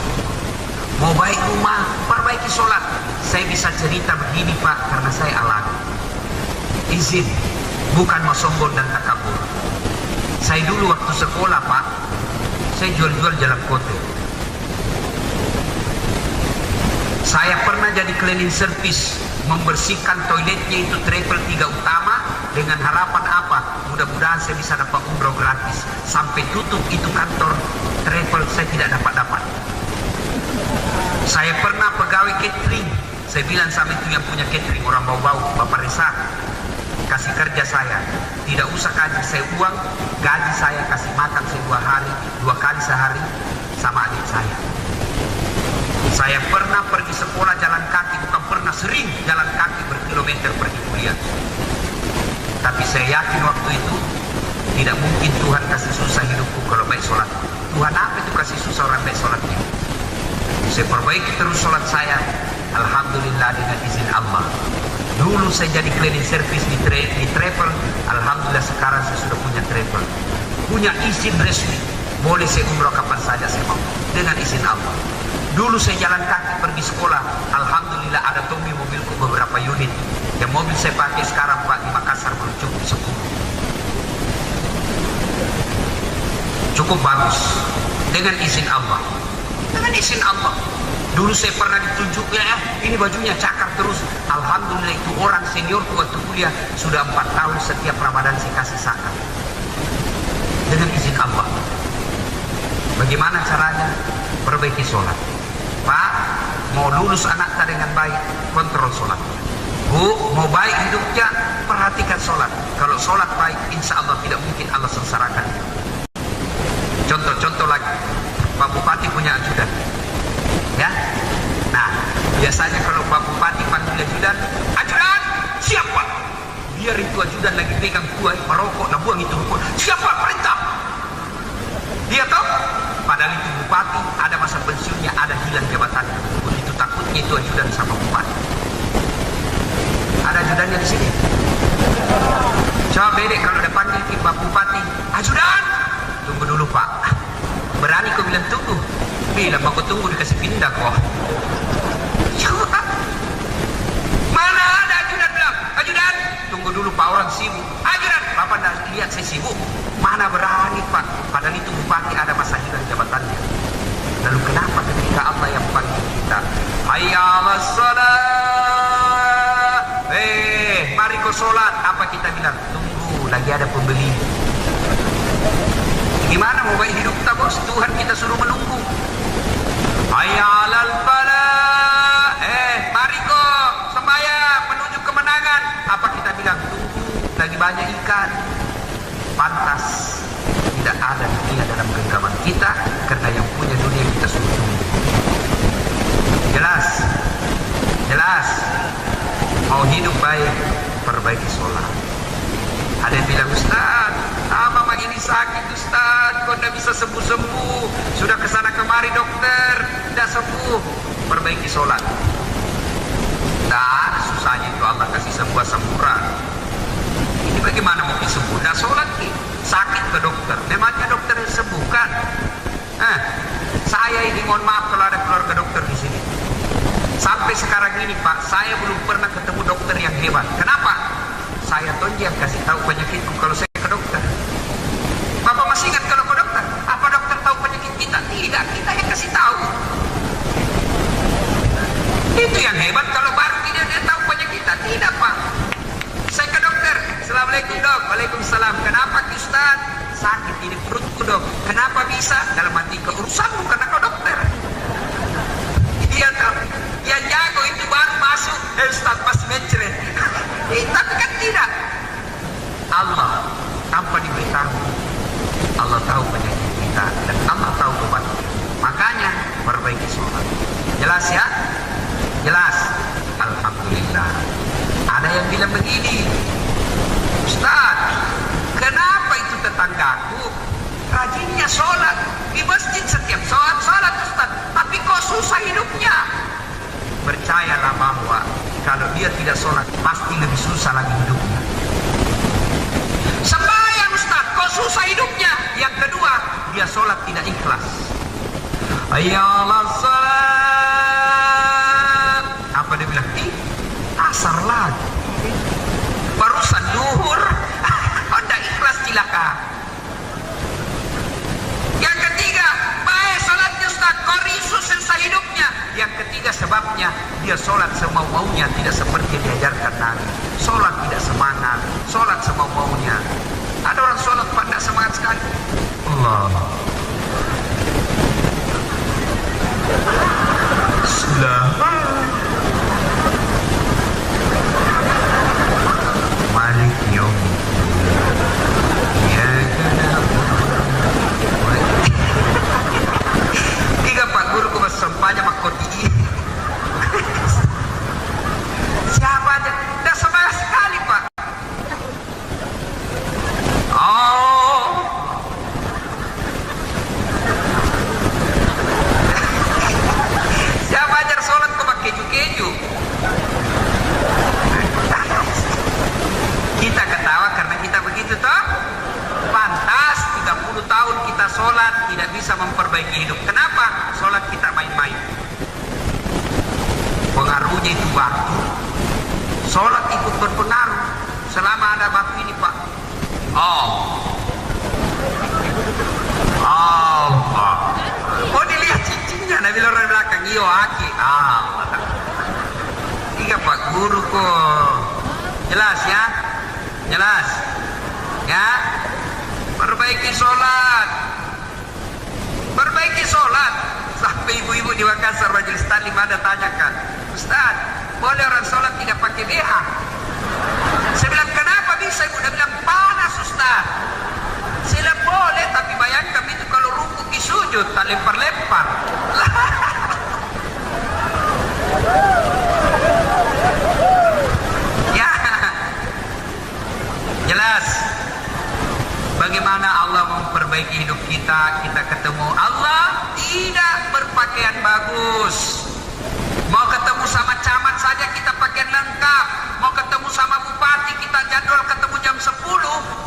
Mau baik rumah, perbaiki sholat. Saya bisa cerita begini Pak, karena saya alami. Izin, bukan mau sombong dan takabur. Saya dulu waktu sekolah Pak, saya jual-jual jalan kota. Saya pernah jadi cleaning service, membersihkan toiletnya itu travel 3 utama, dengan harapan apa? Mudah-mudahan saya bisa dapat umroh gratis. Sampai tutup itu kantor travel, saya tidak dapat. Saya pernah pegawai catering. Saya bilang sama itu yang punya catering, orang bau-bau, Bapak Resa, kasih kerja saya. Tidak usah kasih saya uang, gaji saya kasih makan saya 2 kali sehari sama adik saya. Saya pernah pergi sekolah jalan kaki, bukan pernah, sering jalan kaki berkilometer pergi kuliah. Tapi saya yakin waktu itu tidak mungkin Tuhan kasih susah hidupku kalau baik sholat. Tuhan apa itu kasih susah orang baik sholatnya? Saya perbaiki terus sholat saya. Alhamdulillah dengan izin Allah. Dulu saya jadi cleaning service di travel. Alhamdulillah sekarang saya sudah punya travel. Punya izin resmi. Boleh saya umroh kapan saja saya mau. Dengan izin Allah. Dulu saya jalan kaki pergi sekolah. Alhamdulillah ada Tommy mobilku beberapa unit. Yang mobil saya pakai sekarang Pak di Makassar belum cukup 10. Cukup bagus. Dengan izin Allah. Dengan izin Allah. Dulu saya pernah ditunjuk, ya ini bajunya cakar terus. Alhamdulillah itu orang senior waktu kuliah. Sudah 4 tahun setiap Ramadan saya kasih zakat. Dengan izin Allah. Bagaimana caranya? Perbaiki sholat. Pak, mau lulus anaknya dengan baik, kontrol sholat. Bu, mau baik hidupnya, perhatikan sholat. Kalau sholat baik, insya Allah tidak mungkin Allah sengsarakan. Contoh lagi, Pak Bupati punya ajudan. Ya, nah biasanya kalau Pak Bupati panggil ajudan, ajudan, siapa? Biar itu ajudan lagi pegang kue, merokok, nah buang itu rokok. Siapa perintah? Dia tahu. Padahal itu bupati, ada masa pensiunnya, ada hilang jabatannya. Begitu takutnya itu ajudan sama bupati. Ada ajudannya di sini. Coba beda kalau ada panggil Pak Bupati, ajudan, tunggu dulu Pak. Berani kau bilang tunggu? Bilang mau tunggu dikasih pindah kok. Coba. Mana ada ajudan bilang, ajudan, tunggu dulu Pak, orang sibuk. Ajudan, Bapak tidak lihat saya sibuk. Mana berani Pak? Padahal itu bupati ada masa hilang jabatannya. Lalu kenapa ketika Allah yang panggil kita, hayya 'alas shalah, mari kau sholat, apa kita bilang? Tunggu, lagi ada pembeli. Gimana mau baik hidup kita bos? Tuhan kita suruh menunggu. Hayya 'alal falah, mari kau sembahyang menuju kemenangan. Apa kita bilang? Tunggu, lagi banyak ikan. Pantas tidak ada dunia dalam genggaman kita, karena yang punya dunia kita suruh tunggu. Jelas? Jelas? Mau hidup baik, perbaiki sholat. Ada yang bilang, Ustaz, mama ini sakit Ustaz, kok tidak bisa sembuh-sembuh. Sudah kesana kemari dok, perbaiki sholat. Nah, susahnya itu Allah kasih sebuah semburan. Ini bagaimana mau disembuh? Nah, sholat nih, sakit ke dokter. Memangnya dokter yang sembuhkan? Saya ini mohon maaf kalau ada keluarga dokter di sini. Sampai sekarang ini Pak, saya belum pernah ketemu dokter yang hebat. Kenapa? Saya tonji yang kasih tahu penyakitku kalau saya ke dokter. Bapak masih ingat kalau ke dokter? Apa dokter tahu penyakit kita? Tidak, kita yang kasih tahu. Itu yang hebat kalau baru tidak dia tahu penyakit kita. Tidak Pak. Saya ke dokter. Assalamualaikum dok. Waalaikumsalam. Kenapa Ustaz? Sakit ini perutku dok. Kenapa bisa? Dalam hati keurusanmu karena kau dokter. Dia tahu. Yang jago itu baru masuk. Ustaz masih mencret. Tapi kan tidak. Allah tanpa diberitahu. Allah tahu penyakit kita dan Allah tahu obat. Makanya perbaiki sholat. Jelas ya? Jelas. Alhamdulillah. Ada yang bilang begini, Ustaz, kenapa itu tetanggaku rajinnya sholat di masjid setiap sholat Ustaz, tapi kok susah hidupnya? Percayalah bahwa kalau dia tidak sholat pasti lebih susah lagi hidupnya. Sembahyang Ustaz, kok susah hidupnya? Yang kedua, dia sholat tidak ikhlas. Ayalah sholat. Apa dia bilang? Asar lagi. Barusan duhur. Tidak ikhlas cilaka. Yang ketiga, baik sholatnya Ustaz, kok risu selesai hidupnya. Yang ketiga sebabnya, dia sholat semau-maunya, tidak seperti yang diajarkan Nabi. Sholat tidak semangat, sholat semau-maunya. Ada orang sholat Pak tidak semangat sekali. Allah. Malik yom. Ya tiga Pak guru ku sempanya makoti. Siapa aja tidak semangat sekali Pak. Oh, siapa ajar sholat kok pakai keju-keju? Kita ketawa karena kita begitu toh. Pantas 30 tahun kita sholat tidak bisa memperbaiki hidup. Kenapa? Sholat kita main-main. Pengaruhnya itu batu. Sholat ikut berpengaruh selama ada batu ini Pak. Allah. Oh dilihat cincinnya, Nabi orang belakang. Iyo aki. Tiga Pak guru kok. Jelas ya? Jelas? Ya? Perbaiki sholat. Perbaiki sholat. Sampai ibu-ibu di Makassar Majelis Taklim ada tanyakan, Ustaz, boleh orang sholat tidak pakai BH? Saya bilang, kenapa bisa ibu? Dia bilang, panas Ustaz. Saya bilang, boleh, tapi bayangkan itu kalau ruku di sujud, tak lempar-lempar. Ya, jelas. Bagaimana Allah memperbaiki hidup kita? Kita ketemu Allah tidak berpakaian bagus. Mau ketemu sama camat saja kita pakaian lengkap. Mau ketemu sama bupati kita jadwal ketemu jam 10,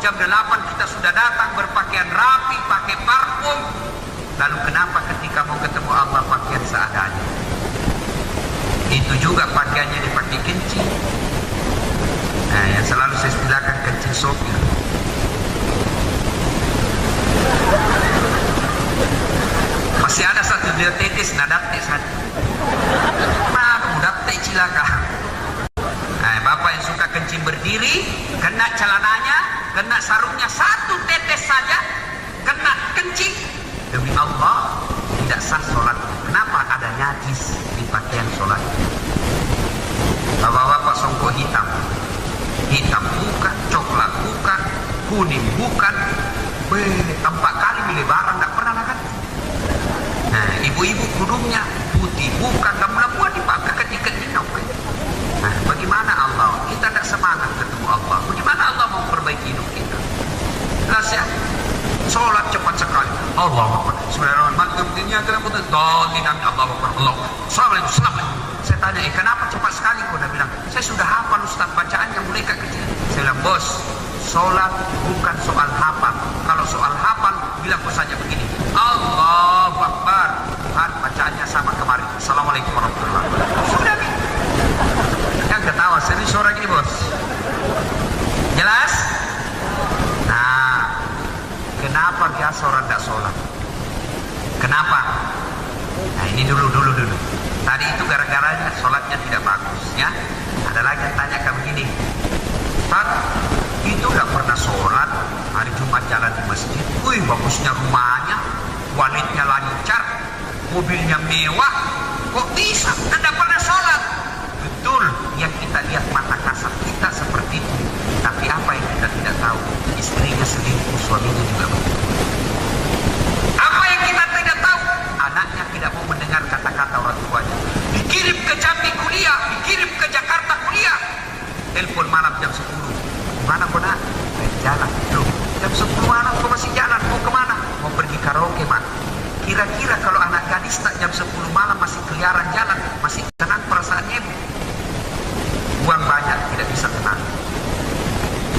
jam 8 kita sudah datang berpakaian rapi, pakai parfum. Lalu kenapa ketika mau ketemu Allah pakaian seadanya? Itu juga pakaiannya dipakai kencing. Nah, yang selalu saya istilahkan kencing sopir. Masih ada satu dia tetes nadapte saja. Mana mudapte cilaka. Nah, bapak yang suka kencing berdiri, kena celananya, kena sarungnya satu tetes saja, kena kencing. Demi Allah tidak sah sholat. Kenapa? Ada najis di pakaian sholat. Bapak-bapak songkok hitam, hitam bukan, coklat bukan, kuning bukan. Tempat kali milih barang tak pernah nak ganti. Nah, ibu-ibu kudungnya putih bukan, lembu-lembuan dipakai ketika dinau. Nah, bagaimana Allah? Kita tidak semangat ketemu Allah. Bagaimana Allah mau perbaiki hidup kita? Jelas ya? Sholat cepat sekali. Allahu Akbar. Bismillahirrahmanirrahim. Allahu Akbar. Assalamualaikum. Saya tanya, kenapa cepat sekali? Kau dah bilang, saya sudah hafal Ustaz bacaannya mulai ke kecil. Saya bilang, bos, sholat bukan soal hafal. Kalau soal hafal, bilang kau saja begini, Allahu Akbar. Tuhan, bacaannya sama kemarin. Assalamualaikum warahmatullahi wabarakatuh. Sudah nih. Yang ketawa serius orang ini, bos. Jelas? Nah, kenapa biasa orang tidak sholat? Kenapa? Nah, ini dulu. Tadi itu gara-garanya sholatnya tidak bagus, ya. Ada lagi yang tanya kayak begini, Ustaz, itu gak pernah sholat hari Jumat jalan di masjid. Wih, bagusnya rumahnya, walidnya lancar, mobilnya mewah, kok bisa? Tidak pernah sholat. Betul, yang kita lihat mata kasar kita seperti itu. Tapi apa yang kita tidak tahu? Istrinya selingkuh, suaminya juga begitu. Apa yang kita tidak tahu? Anaknya tidak mau mendengar kata-kata orang tuanya. Dikirim ke Jambi kuliah, dikirim ke Jakarta kuliah. Telepon malam jam 10. Mana kau nak? Jalan. Loh, jam 10 malam kau masih jalan. Mau kemana? Mau pergi karaoke, Mak. Kira-kira kalau anak gadis tak jam 10 malam masih keliaran jalan, masih tenang perasaannya? Uang banyak tidak bisa tenang.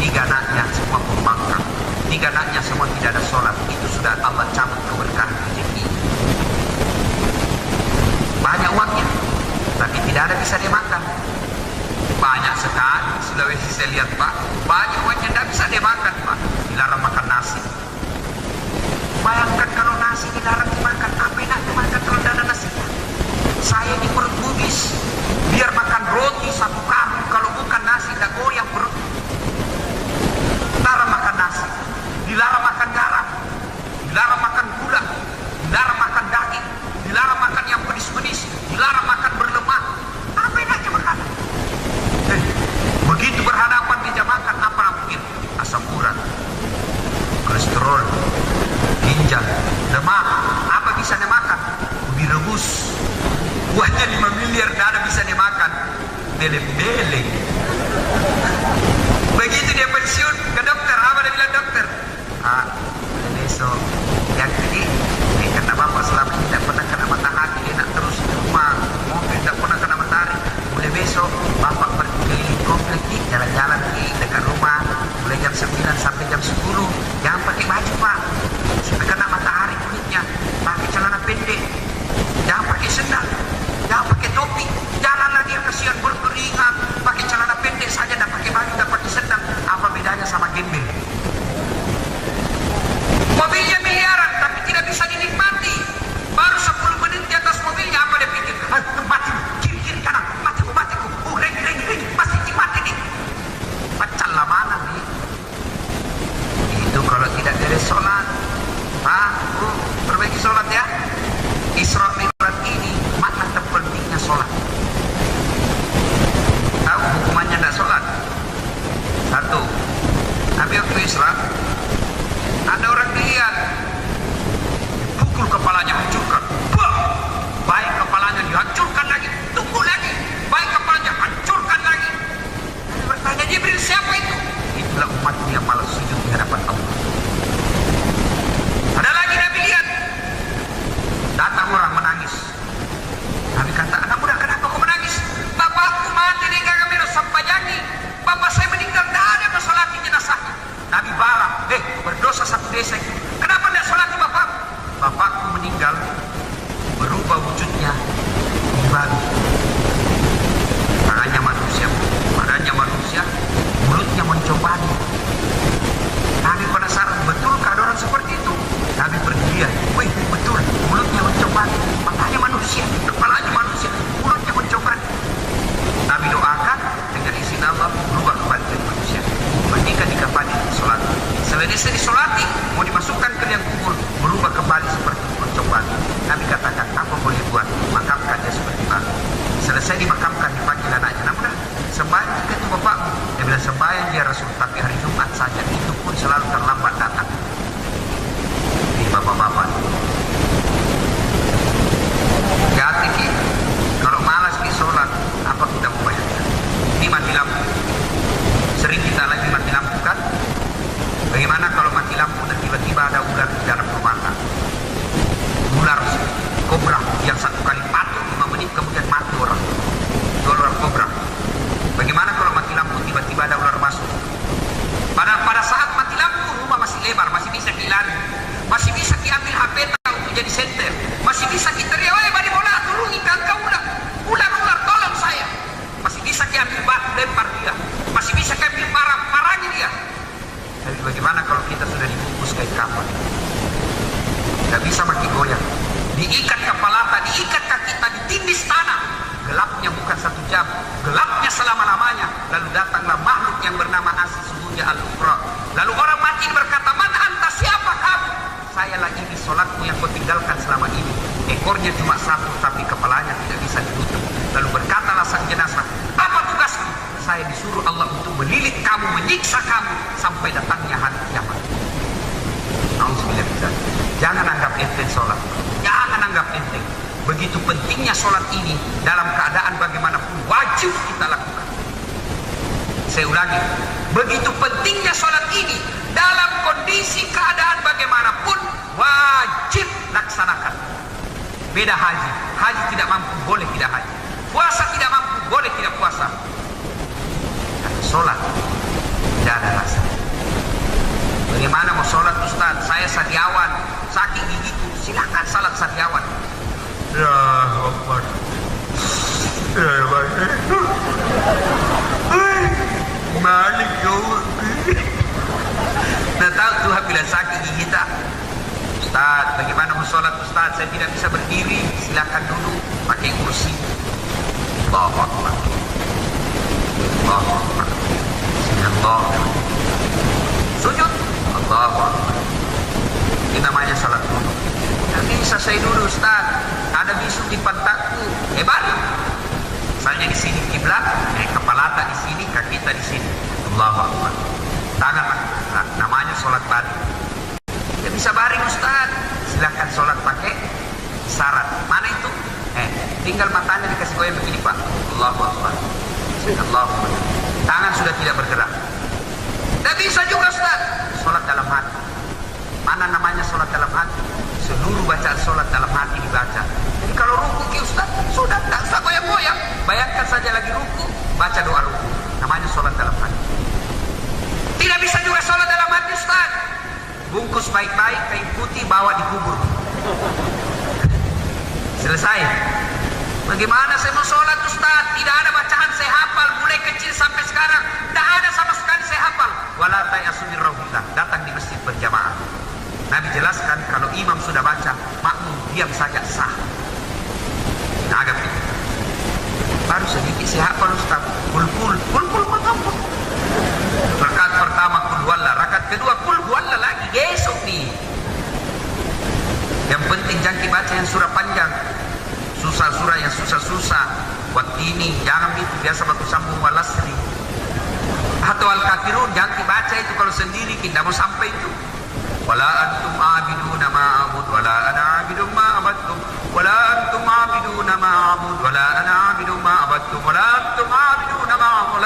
3 anaknya semua pembangkang. 3 anaknya semua tidak ada sholat. Itu sudah Allah cabut keberkahan rezeki. Banyak uangnya, tapi tidak ada bisa dimakan. Banyak sekali Sulawesi saya lihat, Pak. Banyak uangnya tidak bisa dimakan, Pak. Dilarang makan nasi. Bayangkan kalau nasi dilarang dimakan, apa enak dimakan kalau tidak ada nasi? Saya di perut bugis, biar makan roti 1 karung, kalau bukan nasi tidak goyang perut. Dilarang makan nasi, dilarang makan garam, dilarang makan gula, dilarang makan daging, dilarang makan yang penis-penis, dilarang makan berlemak. Apa enaknya makan? Begitu berhadapan meja makan, apa mungkin? Asam urat, kolesterol, ginjal, lemak. Apa bisa dimakan? Ubi rebus, buahnya 5 miliar, tidak ada bisa dimakan. Beleng-beleng. Begitu dia pensiun ke dokter, apa dia bilang dokter? Pak, besok yang ini karena bapak selama ini tidak pernah kena matahari, dia nak terus di rumah, mobil tidak pernah kena matahari. Mulai besok bapak pergi keliling komplek ini, jalan-jalan di dekat rumah, mulai jam 9 sampai jam 10. Jangan pakai baju, Pak, sampai kena matahari kulitnya. Pakai celana pendek, jangan pakai sendal, jangan pakai topi. Jalanlah dia, kasihan berkeringat, pakai celana pendek saja, tidak pakai baju, tidak pakai sendal. Apa bedanya sama gembel? Mobilnya miliaran tapi tidak bisa dinikmati. Baru 10 menit di atas mobilnya, apa dia pikir? Mati, kiri kanan, matiku. Reng, masih mati nih. Pacal lah mana nih? Itu kalau tidak beres mata. Ular kobra yang satu kali patung 5 menit kemudian mati orang. Itu ular kobra. Bagaimana kalau mati lampu tiba-tiba ada ular masuk? Pada saat mati lampu rumah masih lebar, masih bisa dilari, masih bisa diambil HP untuk jadi senter, masih bisa kita teriak, "Woi, bari bola, turungi kangkau ular, ular, tolong saya." Masih bisa diambil batu lempar dia, masih bisa diambil parangi dia. Tapi bagaimana kalau kita sudah dibungkus kain kafan? Tidak bisa makin goyang. Diikat kepala, diikat kaki, ditindis tanah. Gelapnya bukan 1 jam, gelapnya selama-lamanya. Lalu datanglah makhluk yang bernama Asi, suhunya Al-Ukhra. Lalu orang mati berkata, "Man anta, siapa kamu?" "Sayalah ini sholatmu yang kau tinggalkan selama ini." Ekornya cuma 1 tapi kepalanya tidak bisa ditutup. Lalu berkatalah sang jenazah, "Apa tugasmu?" "Saya disuruh Allah untuk melilit kamu, menyiksa kamu sampai datangnya hari kiamat." Alhamdulillah. Jangan anggap enteng sholat. Jangan anggap enteng. Begitu pentingnya sholat ini, dalam keadaan bagaimanapun wajib kita lakukan. Saya ulangi, begitu pentingnya sholat ini, dalam kondisi keadaan bagaimanapun wajib laksanakan. Beda haji. Haji tidak mampu, boleh tidak haji. Puasa tidak mampu, boleh tidak puasa. Tapi sholat tidak ada rasa. Bagaimana mau sholat, Ustaz? Saya sadiawan, saking gigiku. Silakan salat sadiawan. Ya Allah. Ya Allah. Malik jauh. Nah, tahu Tuhan bila sakit gigi kita. "Ustaz, bagaimana mau sholat, Ustaz? Saya tidak bisa berdiri." Silakan dulu pakai kursi. Allahu Akbar. Allahu Akbar. Allahu Akbar. Sujud. Allahu Akbar. Ini namanya salat dulu. Tidak bisa saya dulu, Ustaz. Ada bisu di pantatku. Balik. Misalnya di sini kiblat, kepala tak di sini, kaki tak di sini. Allahu Akbar. Tangan namanya sholat baring. Tidak bisa baring, Ustaz. Silakan sholat pakai syarat. Mana itu? Tinggal matanya dikasih goyang begini, Pak. Allahu Akbar. Allahu Akbar. Tangan sudah tidak bergerak. Tidak bisa juga, Ustaz. Sholat dalam hati. Mana namanya sholat dalam hati? Seluruh bacaan sholat dalam hati dibaca. Jadi kalau ruku, Ustaz, sudah tak usah goyang-goyang. Bayangkan saja lagi ruku, baca doa ruku. Namanya sholat dalam hati. Tidak bisa juga sholat dalam hati, Ustaz. Bungkus baik-baik, kain putih, bawa dikubur. Selesai. Bagaimana saya mau sholat, Ustaz? Tidak ada bacaan saya hafal, mulai kecil sampai sekarang. Tak ada sama sekali saya hafal. Wala ta'yasu min rauhillah. Datang di masjid berjamaah. Nabi jelaskan kalau imam sudah baca, makmum diam saja sah. Nah, agak itu. Baru sedikit saya hafal, Ustaz. Kul matampun. Rakaat pertama kul huwallah, rakaat kedua kul huwallah lagi, besok nih. Yang penting jangan dibaca yang surah panjang. Surah yang susah-susah. Wattini, jangan itu biasa batu sambung walasri. Atau al-kafirun, jangan dibaca itu kalau sendiri, tidak mau sampai itu. Wala antum abiduna ma'abud wala ana abidum ma'abadtum wala antum abiduna ma'abud wala ana abidum ma'abadtum wala antum abiduna ma'abud.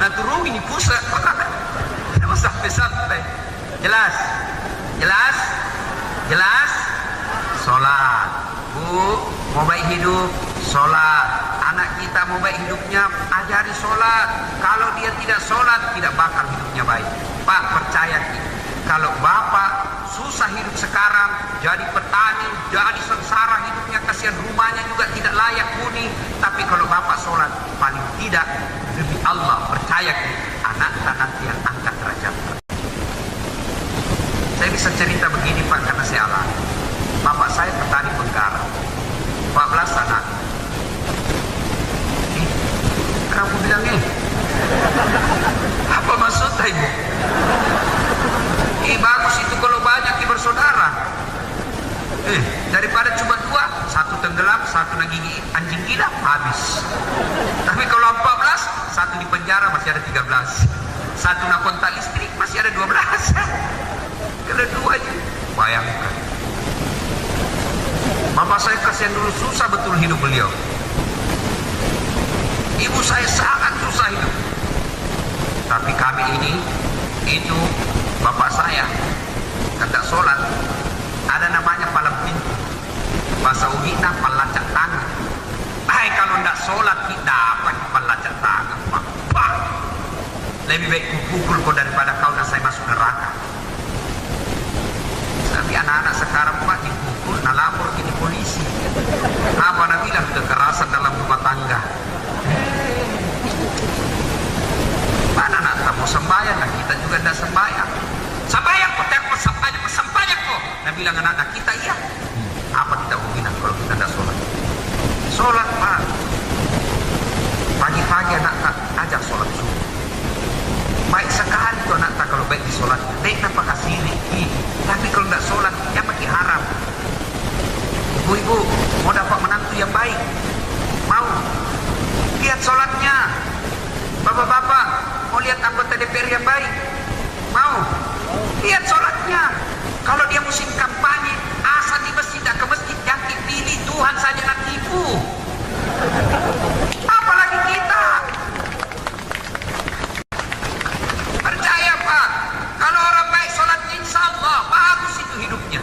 Nah, turun ini pusat. Tidak mau sampai-sampai. Jelas? Jelas? Jelas? Sholat. Bu, mau baik hidup, sholat. Anak kita mau baik hidupnya, ajari sholat. Kalau dia tidak sholat, tidak bakal hidupnya baik. Pak, percaya kita. Kalau bapak susah hidup sekarang, jadi petani, jadi sengsara hidupnya, kasihan rumahnya juga tidak layak huni. Tapi kalau bapak sholat, paling tidak demi Allah, percaya kita, anak nanti yang angkat derajat. Saya bisa cerita begini, Pak, karena saya alami. Bapak saya petani penggarap, 14 anak. Kamu bilang apa maksudnya, Ibu? Bagus itu kalau banyak bersaudara. Daripada cuma 2, 1 tenggelam, 1 nagigi anjing gila, habis. Tapi kalau 14, 1 di penjara masih ada 13. 1 nak kontak listrik masih ada 12. Kalau 2 aja, bayangkan. Bapak saya kasihan dulu, susah betul hidup beliau. Ibu saya sangat susah hidup. Tapi kami ini, itu bapak saya hendak sholat, ada pukul kau daripada kau dan saya masuk neraka. Tapi anak-anak sekarang Pak dipukul, nah lapor ke polisi. Apa nak bilang kekerasan dalam rumah tangga? Mana nak mau sembahyang, nah kita juga tidak sembahyang. Sembahyang kok, tak sembahyang kok. Nah bilang anak-anak kita iya. Apa kita mau bilang kalau kita tidak sholat? Sholat Pak. Pagi-pagi anak tak ajak sholat subuh. Baik sekali tuh anak tak kalau baik di sholat. Baik tanpa kasih rezeki. Tapi kalau tidak sholat, ya makin haram. Ibu-ibu mau dapat menantu yang baik, mau lihat sholatnya. Bapak-bapak mau lihat anggota DPR yang baik, mau lihat sholatnya. Kalau dia musim kampanye, asal di masjid, tidak ke masjid, jangan dipilih, Tuhan saja nak tipu. Apalagi kita. Percaya Pak, kalau orang baik sholatnya insya Allah bagus itu hidupnya.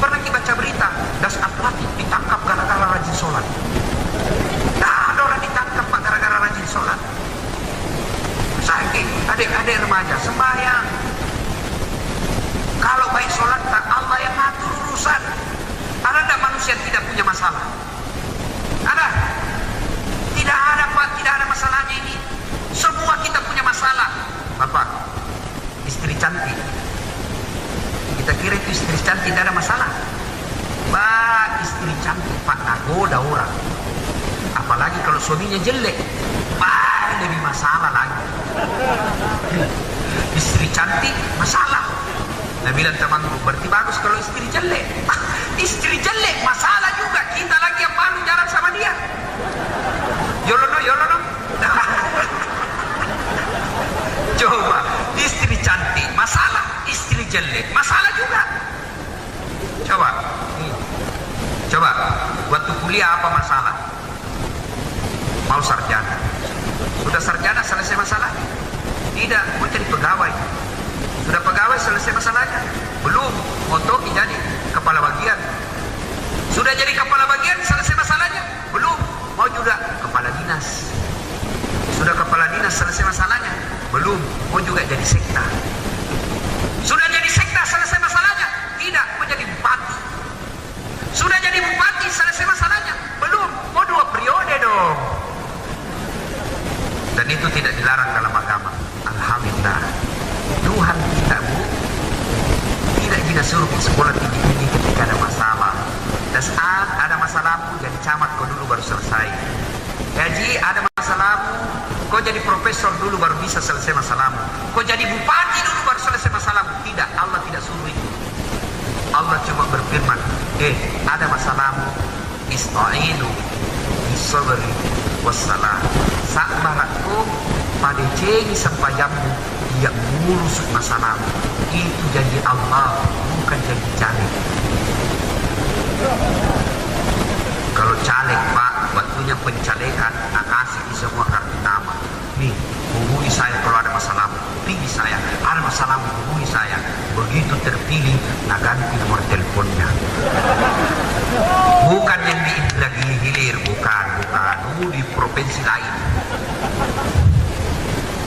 Pernah kita baca berita, das atletik ditangkap gara-gara rajin sholat. Nah, ada orang ditangkap Pak gara-gara rajin sholat. Sakit, adik-adik remaja sembahyang. Kalau baik sholat, tak Allah yang ngatur urusan. Ada tidak manusia yang tidak punya masalah? Ada? Tidak ada Pak, tidak ada masalahnya ini. Semua kita punya masalah. Bapak, istri cantik. Kita kira itu istri cantik tidak ada masalah. Pak, istri cantik Pak nagoda orang. Apalagi kalau suaminya jelek, Pak lebih masalah lagi. Istri cantik masalah. Nah bilang temanku, berarti bagus kalau istri jelek. Istri jelek masalah juga. Kita lagi yang malu jalan sama dia. Yolono. Coba, istri cantik masalah, istri jelek masalah juga. Coba, waktu kuliah apa masalah? Mau sarjana. Sudah sarjana selesai masalah? Tidak, mau jadi pegawai. Sudah pegawai selesai masalahnya? Belum, mau toki jadi kepala bagian. Sudah jadi kepala bagian selesai masalahnya? Belum, mau juga kepala dinas. Sudah kepala dinas selesai masalahnya? Belum, mau juga jadi sekda. Sudah jadi sekda selesai masalahnya? Tidak, mau jadi bupati. Sudah jadi bupati selesai masalahnya? Belum, mau 2 periode dong. Dan itu tidak dilarang dalam agama. Alhamdulillah. Tuhan kita tidak bisa suruh sekolah tinggi-tinggi ketika ada masalah. Dan saat ada masalahmu jadi camat kau dulu baru selesai. Gaji ada masalahmu, kau jadi profesor dulu baru bisa selesai masalahmu. Kau jadi bupati dulu baru selesai masalahmu. Tidak, Allah tidak suruh itu. Allah cuma berfirman, ada masalahmu, ista'inu bisabri wassalah. Sabar aku pada cengi sempayammu yang mengurus masalahmu. Itu janji Allah, bukan janji caleg. Kalau caleg Pak, waktunya pencalekan, nak kasih di semua kartu nama. Nih, hubungi saya kalau ada masalah. Pilih saya, ada masalah hubungi saya. Begitu terpilih, nak ganti nomor teleponnya. Bukan yang di lagi hilir, bukan. Di provinsi lain.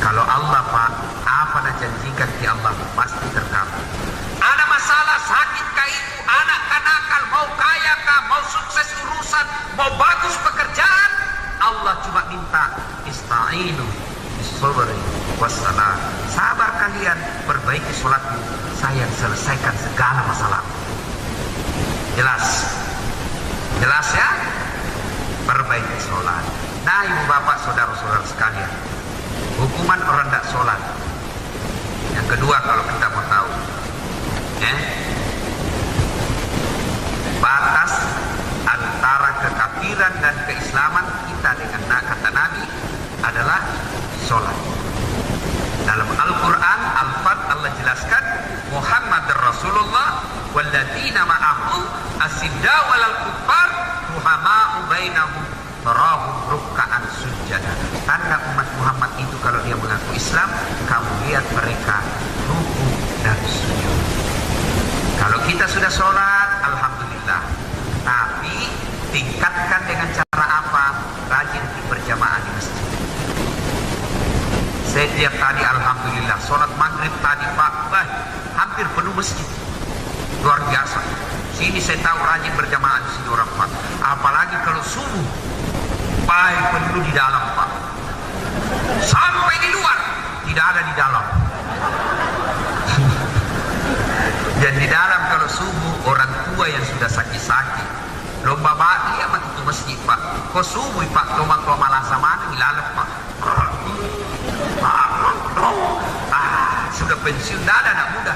Kalau Allah Pak, apa nak janjikan di Allah pasti terkabul. Ada masalah sakit kah itu, anak kah nakal, mau kaya kah, mau sukses urusan, mau bagus pekerjaan, Allah cuma minta ista'inu bisabri wassalah. Sabar kalian, perbaiki sholatmu, saya selesaikan segala masalah. Jelas ya? Perbaiki sholat. Nah ibu bapak saudara-saudara sekalian, hukuman orang tidak sholat. Yang kedua kalau kita mau tahu, batas antara kekafiran dan keislaman kita dengan kata Nabi adalah sholat. Dalam Al-Quran, Al-Fat Allah jelaskan, Muhammad Rasulullah walladzina ma'ahu asidda walal kuffar ruhama'u bainahum tarahum ruk'an sujada. Tanda umat Muhammad itu kalau dia mengaku Islam, kamu lihat mereka ruku dan sujud. Kalau kita sudah sholat, alhamdulillah. Tapi tingkatkan dengan cara apa? Rajin berjamaah di masjid. Setiap tadi alhamdulillah sholat maghrib tadi Pak, hampir penuh masjid. Luar biasa. Sini saya tahu rajin berjamaah di sini orang Pak. Apalagi kalau subuh, baik penuh di dalam Pak. Sampai di luar, tidak ada di dalam. Dan di dalam kalau subuh, orang tua yang sudah sakit-sakit, lomba balik amat itu masjid Pak. Kau subuh Pak, kau malasa mana ilalat Pak. Sudah pensiun, tidak ada anak muda.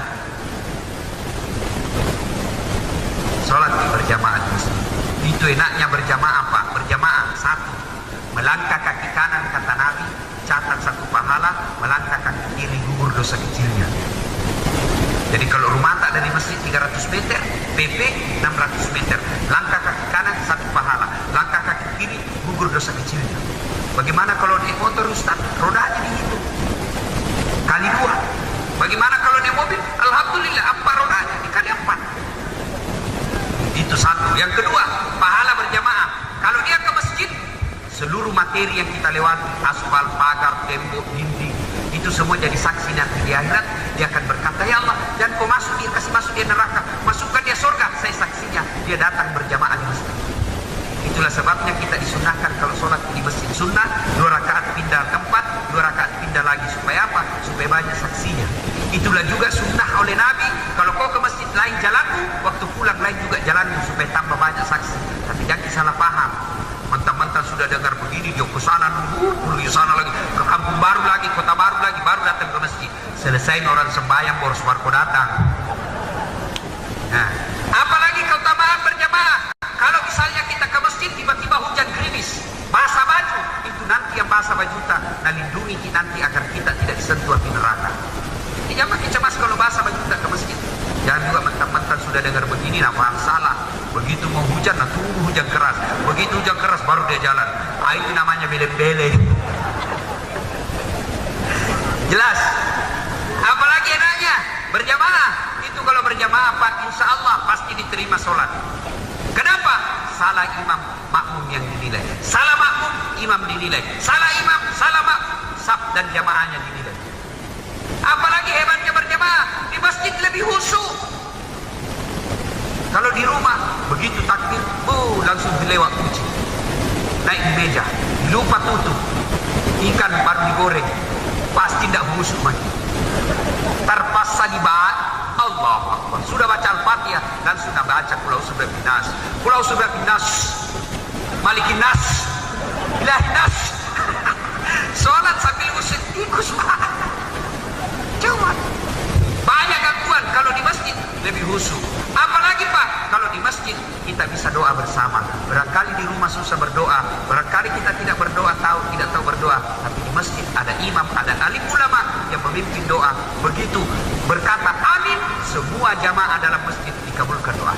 Sholat berjamaah di masjid. Itu enaknya berjamaah Pak. Berjamaah satu, melangkah kaki kanan kata Nabi, catat satu pahala. Melangkah kaki kiri, gugur dosa kecilnya. Jadi kalau rumah tak dari masjid 300 meter, PP 600 meter. Langkah kaki kanan satu pahala, langkah kaki kiri gugur dosa kecilnya. Bagaimana kalau naik motor Ustaz? Rodanya dihitung kali 2. Bagaimana kalau naik mobil? Alhamdulillah 4 rodanya dikali 4. Itu satu. Yang kedua, pahala berjamaah. Kalau dia ke masjid, seluruh materi yang kita lewati, aspal, pagar, tembok, dinding, itu semua jadi saksi nanti di akhirat. Dia akan berkata, ya Allah, dan kau masuk, dia kasih masuk dia neraka, masukkan dia surga, saya saksinya. Dia datang berjamaah di masjid. Itulah sebabnya kita disunahkan kalau sholat di masjid sunnah 2 rakaat pindah tempat, 2 rakaat pindah lagi. Supaya apa? Supaya banyak saksinya. Itulah juga sunnah oleh Nabi. Kalau kau ke masjid lain jalanmu, waktu pulang lain juga jalanmu, supaya tambah banyak saksi. Tapi jangan salah paham. Mentang-mentang sudah dengar begini, dia ke sana dulu, ke sana lagi, ke kampung baru lagi, kota baru lagi, baru datang ke masjid. Selesai orang sembahyang, boros warga datang. Nah, apalagi keutamaan berjamaah. Kalau misalnya kita ke masjid, tiba-tiba hujan gerimis, basah baju, itu nanti yang basah baju kita, nah lindungi kita nanti agar kita tidak disentuh api neraka. Jadi jangan makin cemas kalau basah baju kita ke masjid. Jangan juga mentang-mentang sudah dengar begini, nah paham salah. Begitu mau hujan, nah tunggu hujan keras. Begitu hujan keras, baru dia jalan. Itu namanya bele-bele. Jelas? Apalagi enaknya berjamaah. Itu kalau berjamaah Pak, insya Allah pasti diterima sholat. Kenapa? Salah imam, makmum yang dinilai. Salah makmum, imam dinilai. Salah imam, salah makmum, saf dan jamaahnya dinilai. Apalagi hebatnya berjamaah, di masjid lebih khusyuk. Kalau di rumah, begitu takbir, langsung dilewat kucing. Naik di meja, lupa tutup. Ikan baru digoreng, pasti tidak khusyuk lagi. Terpaksa dibahas, Allah Akbar. Sudah baca Al-Fatihah, langsung baca Qul a'udzu birabbin nas. Qul a'udzu birabbin nas, Malikin nas, Ilahin nas. Salat sambil usut tikus Pak. Coba. Banyak gangguan. Kalau di masjid lebih khusyuk. Apalagi Pak, kalau di masjid kita bisa doa bersama. Barangkali di rumah susah berdoa, barangkali kita tidak berdoa, tidak tahu berdoa. Tapi di masjid ada imam, ada alim ulama yang memimpin doa. Begitu berkata amin, semua jamaah dalam masjid dikabulkan doa.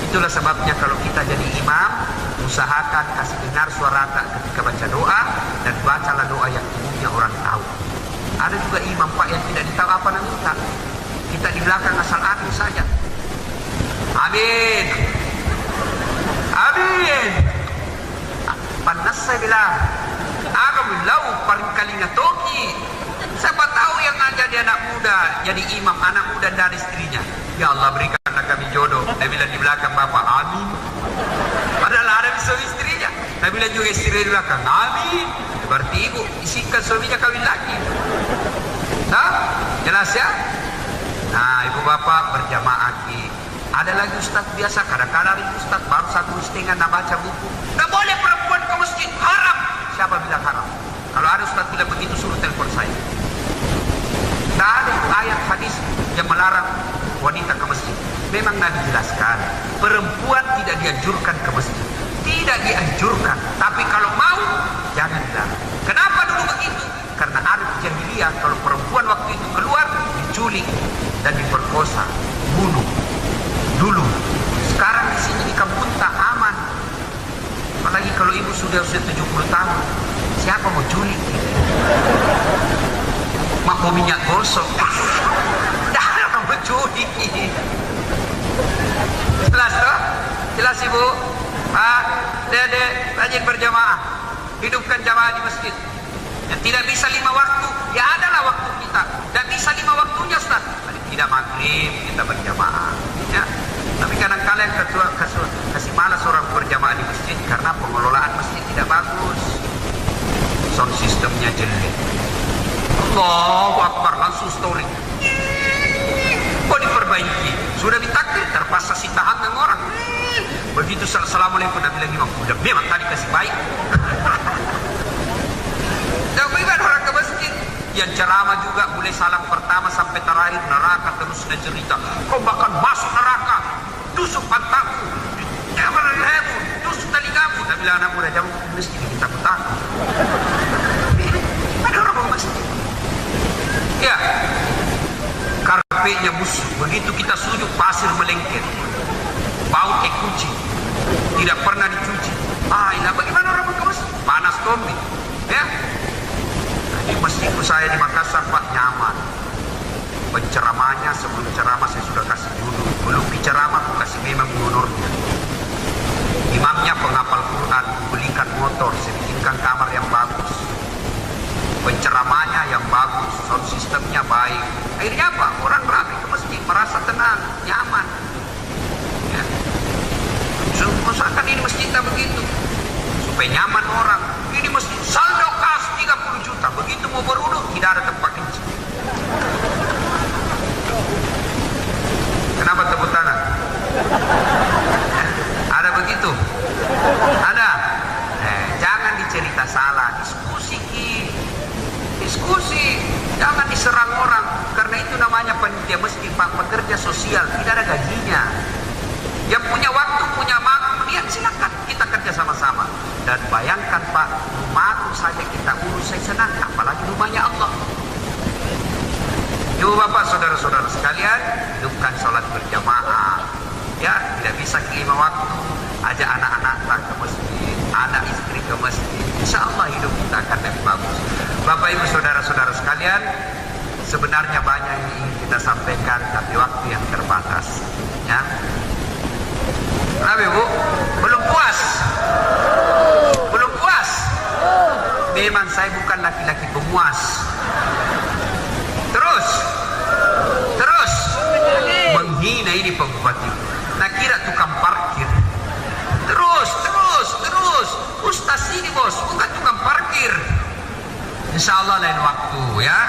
Itulah sebabnya kalau kita jadi imam, usahakan kasih dengar suara ketika baca doa, dan bacalah doa yang umumnya orang tahu. Ada juga imam Pak yang tidak tahu apa nak minta. Kita di belakang asal amin saja. Amin. Amin. Panas saya bilang, Alhamdulillah paling ngetoki. Siapa tahu yang aja dia anak muda jadi imam, anak muda dari istrinya. Ya Allah berikanlah kami jodoh. Dia bilang di belakang bapak, amin. Padahal ada suami istrinya. Dia bilang juga istri di belakang, amin. Berarti ibu isikan suaminya kawin lagi. Nah, jelas ya? Nah, ibu bapak berjamaah ki. Ada lagi ustaz biasa, kadang-kadang ustaz baru 1,5 nak baca buku. Tak boleh perempuan ke masjid, haram. Siapa bilang haram? Kalau ada ustaz bilang begitu, suruh telepon saya. Tak ada ayat hadis yang melarang wanita ke masjid. Memang Nabi jelaskan, perempuan tidak dianjurkan ke masjid. Tidak dianjurkan, tapi kalau mau, jangan dilarang. Kenapa dulu begitu? Karena arif jahiliyah, kalau perempuan waktu itu keluar, diculik dan diperkosa, bunuh. Dulu. Sekarang di sini di kampung tak aman. Apalagi kalau ibu sudah usia 70 tahun, siapa mau culik? Mak mau minyak gosok. Dah mau culik. Jelas toh? Jelas ibu? Pak, dede, rajin berjamaah. Hidupkan jamaah di masjid. Yang tidak bisa 5 waktu, ya adalah waktu kita. bisa 5 waktunya Ustaz. Paling tidak maghrib kita berjamaah. Ya. Tapi kadang-kadang kasih malas orang berjamaah di masjid karena pengelolaan masjid tidak bagus. Sound sistemnya jelek. Allahu Akbar, langsung story. Kok diperbaiki? Sudah ditakdir, terpaksa si tahan dengan orang. Begitu assalamualaikum, Nabi lagi udah memang tadi kasih baik. Dan bagaimana orang ke masjid? Yang ceramah juga mulai salam pertama sampai terakhir neraka terus dan cerita. Kau bakal masuk neraka, tusuk pantatmu, jangan lehermu, tusuk telingamu. Nabi bilang anak muda jauh mesti kita takut. Ada orang mau masjid. Ya, karpetnya busuk. Begitu kita sujud pasir melengket, bau kayak kucing, tidak pernah dicuci. Ini bagaimana orang mau ke masjid? Panas komik. Ya. Di masjidku saya di Makassar Pak nyaman. Penceramahnya sebelum ceramah saya sudah kasih dulu. Belum biceramah aku kasih memang honornya. Imamnya penghafal Quran, belikan motor, saya bikinkan kamar yang bagus. Penceramahnya yang bagus, sound sistemnya baik. Akhirnya apa? Orang ramai ke masjid merasa tenang, nyaman. Ya. Usahakan ini masjidnya begitu supaya nyaman orang. Ini masjid saldo kas 30 juta. Begitu mau berwudu tidak ada tempat kencing. Kenapa tepuk tangan? Ada begitu? Ada? Jangan dicerita salah. Diskusi. Jangan diserang orang. Karena itu namanya panitia masjid, Pak, pekerja sosial. Tidak ada gajinya. Yang punya waktu, punya makmum, lihat silakan kita kerja sama-sama. Dan bayangkan Pak, rumahku saja kita urus, saya senang, apalagi rumahnya Allah. Ibu bapak, saudara-saudara sekalian, hidupkan sholat berjamaah. Ya, tidak bisa ke 5 waktu, ajak anak-anak ke masjid, anak istri ke masjid. Insya Allah hidup kita akan lebih bagus. Bapak ibu saudara-saudara sekalian, sebenarnya banyak yang ingin kita sampaikan, tapi waktu yang terbatas. Ya. Kenapa ibu? Belum puas? Belum puas? Memang saya bukan laki-laki pemuas. Terus menghina ini Pak Bupati. Nah kira tukang parkir. Terus. Ustaz ini bos, bukan tukang parkir. Insya Allah lain waktu ya.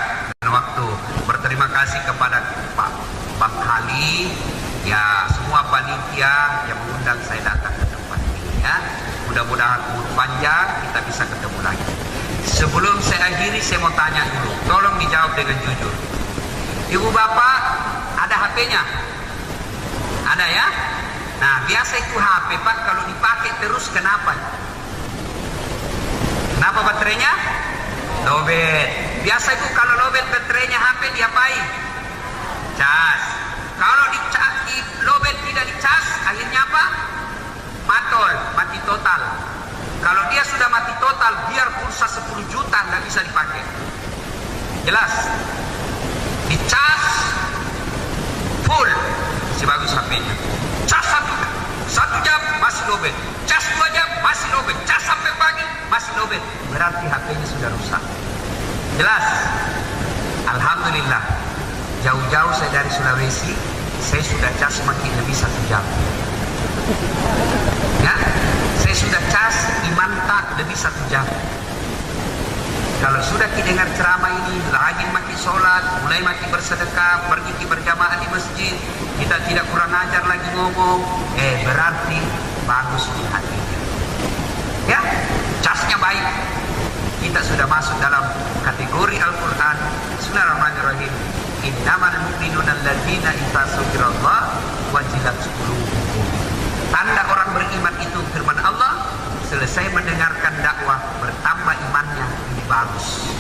Lain waktu. Berterima kasih kepada Pak Bang Kali. Ya, semua panitia yang mengundang saya datang ke tempat ini ya. Mudah-mudahan umur panjang kita bisa ketemu lagi. Sebelum saya akhiri, saya mau tanya dulu. Tolong dijawab dengan jujur. Ibu bapak ada HP-nya? Ada ya? Nah, biasa itu HP Pak kalau dipakai terus kenapa? Kenapa baterainya? Lowbat. Biasa itu kalau lowbat baterainya HP diapain? Cas. Kalau di lowbat tidak dicas, akhirnya apa? Matol, mati total. Kalau dia sudah mati total, biar pulsa 10 juta nggak bisa dipakai. Jelas? Dicas full, masih bagus HP-nya. Cas 1 jam masih lowbat, cas 2 jam masih lowbat, cas sampai pagi masih lowbat. Berarti HP-nya sudah rusak. Jelas? Alhamdulillah. Jauh-jauh saya dari Sulawesi, saya sudah cas makin lebih 1 jam. Ya, saya sudah cas imanta lebih 1 jam. Kalau sudah didengar ceramah ini, rajin makin sholat, mulai makin bersedekah, pergi berjamaah di masjid, kita tidak kurang ajar lagi ngomong, berarti bagus di hatinya. Ya, casnya baik. Kita sudah masuk dalam kategori Al-Quran. Bismillahirrahmanirrahim. Innamal mu'minuna alladzina idza dzukirallah wajilat qulubuhum. Tanda orang beriman itu firman Allah, selesai mendengarkan dakwah bertambah imannya, ini bagus.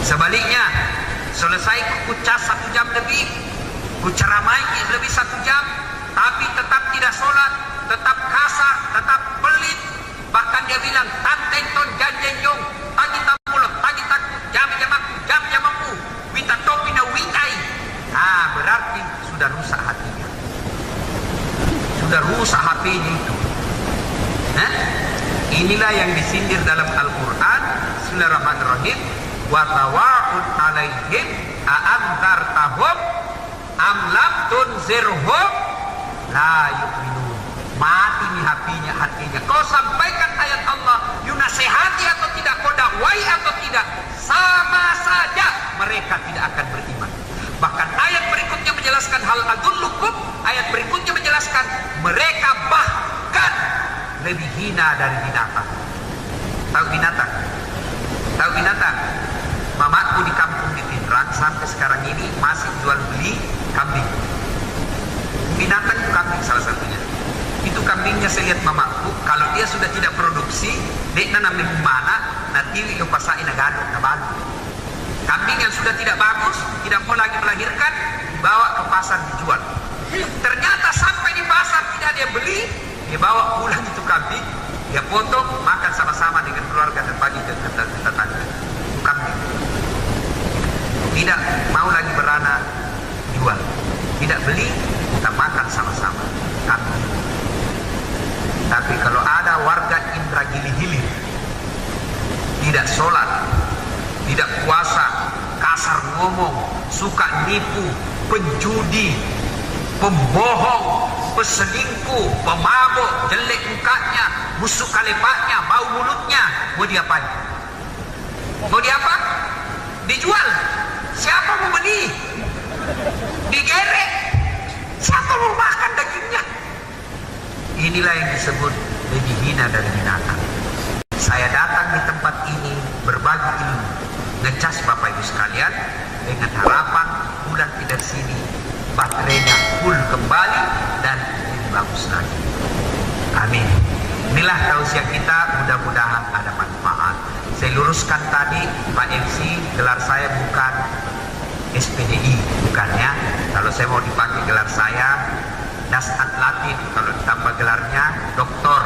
Sebaliknya, selesai kucas 1 jam lebih, kuceramai lebih 1 jam, tapi tetap tidak sholat, tetap kasar, tetap pelit, bahkan dia bilang tantenton janjenjong, tagi tamulut, tagi takut, jam-jamku, minta topi na witai. Berarti sudah rusak hatinya, sudah rusak HP-nya itu. Inilah yang disindir dalam Al-Quran. Bismillahirrahmanirrahim. Wa tawa'un alaihim a'anzartahum am lam tunzirhum la yu'minun. Mati nih hatinya. Kau sampaikan ayat Allah, you nasihati atau tidak, kau dakwai atau tidak, sama saja mereka tidak akan beriman. Bahkan ayat berikutnya menjelaskan hal adullukum, ayat berikutnya menjelaskan mereka bahkan lebih hina dari binatang. Tahu binatang? Tahu binatang? Mamaku di kampung di Pindrang sampai sekarang ini masih jual beli kambing. Binatang itu kambing salah satunya. Itu kambingnya saya lihat mamaku, kalau dia sudah tidak produksi, dia nanam di mana, nanti dia pasai nagado, nabalu. Kambing yang sudah tidak bagus, tidak mau lagi melahirkan, dibawa ke pasar dijual. Ternyata sampai di pasar tidak dia beli, dia bawa pulang itu kambing, dia potong, makan sama-sama dengan keluarga dan bagi ke tetangga. Itu kambing. Tidak mau lagi beranak, jual. Tidak beli, kita makan sama-sama. Kambing. Tapi kalau ada warga Indragiri Hilir tidak sholat, tidak puasa, kasar ngomong, suka nipu, penjudi, pembohong, peselingkuh, pemabuk, jelek mukanya, busuk kalepaknya, bau mulutnya, mau diapain? Mau diapa? Dijual. Siapa mau beli? Digerek. Siapa mau makan dagingnya? Inilah yang disebut lebih hina dari binatang. Saya datang di tempat ini berbagi ilmu, ngecas Bapak Ibu sekalian, dengan harapan bulan dari sini baterainya full kembali dan lebih bagus lagi. Amin. Inilah tausiah kita, mudah-mudahan ada manfaat. Saya luruskan tadi, Pak MC, gelar saya bukan SPDI, bukannya. Kalau saya mau dipakai gelar saya Dasat Latif, kalau ditambah gelarnya Doktor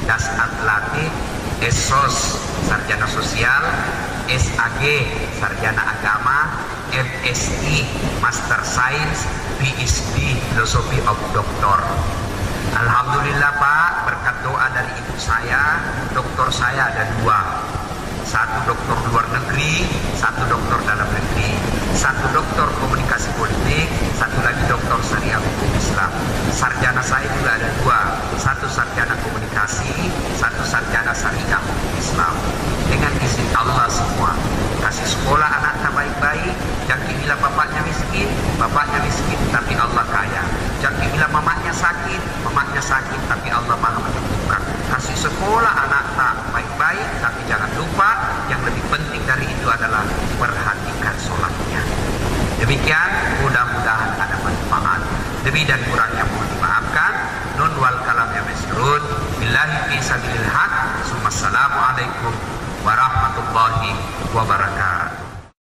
Dasat Latif, SOS Sarjana Sosial, SAG Sarjana Agama, MSI Master Science, PhD Philosophy of Doctor. Alhamdulillah Pak, berkat doa dari ibu saya, doktor saya ada 2. Satu doktor luar negeri, satu doktor dalam negeri, satu doktor komunikasi politik, satu lagi doktor syariah hukum Islam. Sarjana saya juga ada 2, satu sarjana komunikasi, satu sarjana syariah hukum Islam. Dengan izin Allah semua, kasih sekolah anaknya baik-baik. Jangan bila bapaknya miskin, tapi Allah kaya. Jangan bila mamanya sakit tapi Allah maha menyembuhkan. Kasih sekolah anak tak baik-baik, tapi jangan lupa yang lebih penting dari itu adalah perhatikan sholatnya. Demikian, mudah-mudahan ada manfaat. Lebih dan kurangnya mohon dimaafkan. Nun wal kalam ya masrun. Billahi fi sabilil haq. Assalamualaikum warahmatullahi wabarakatuh.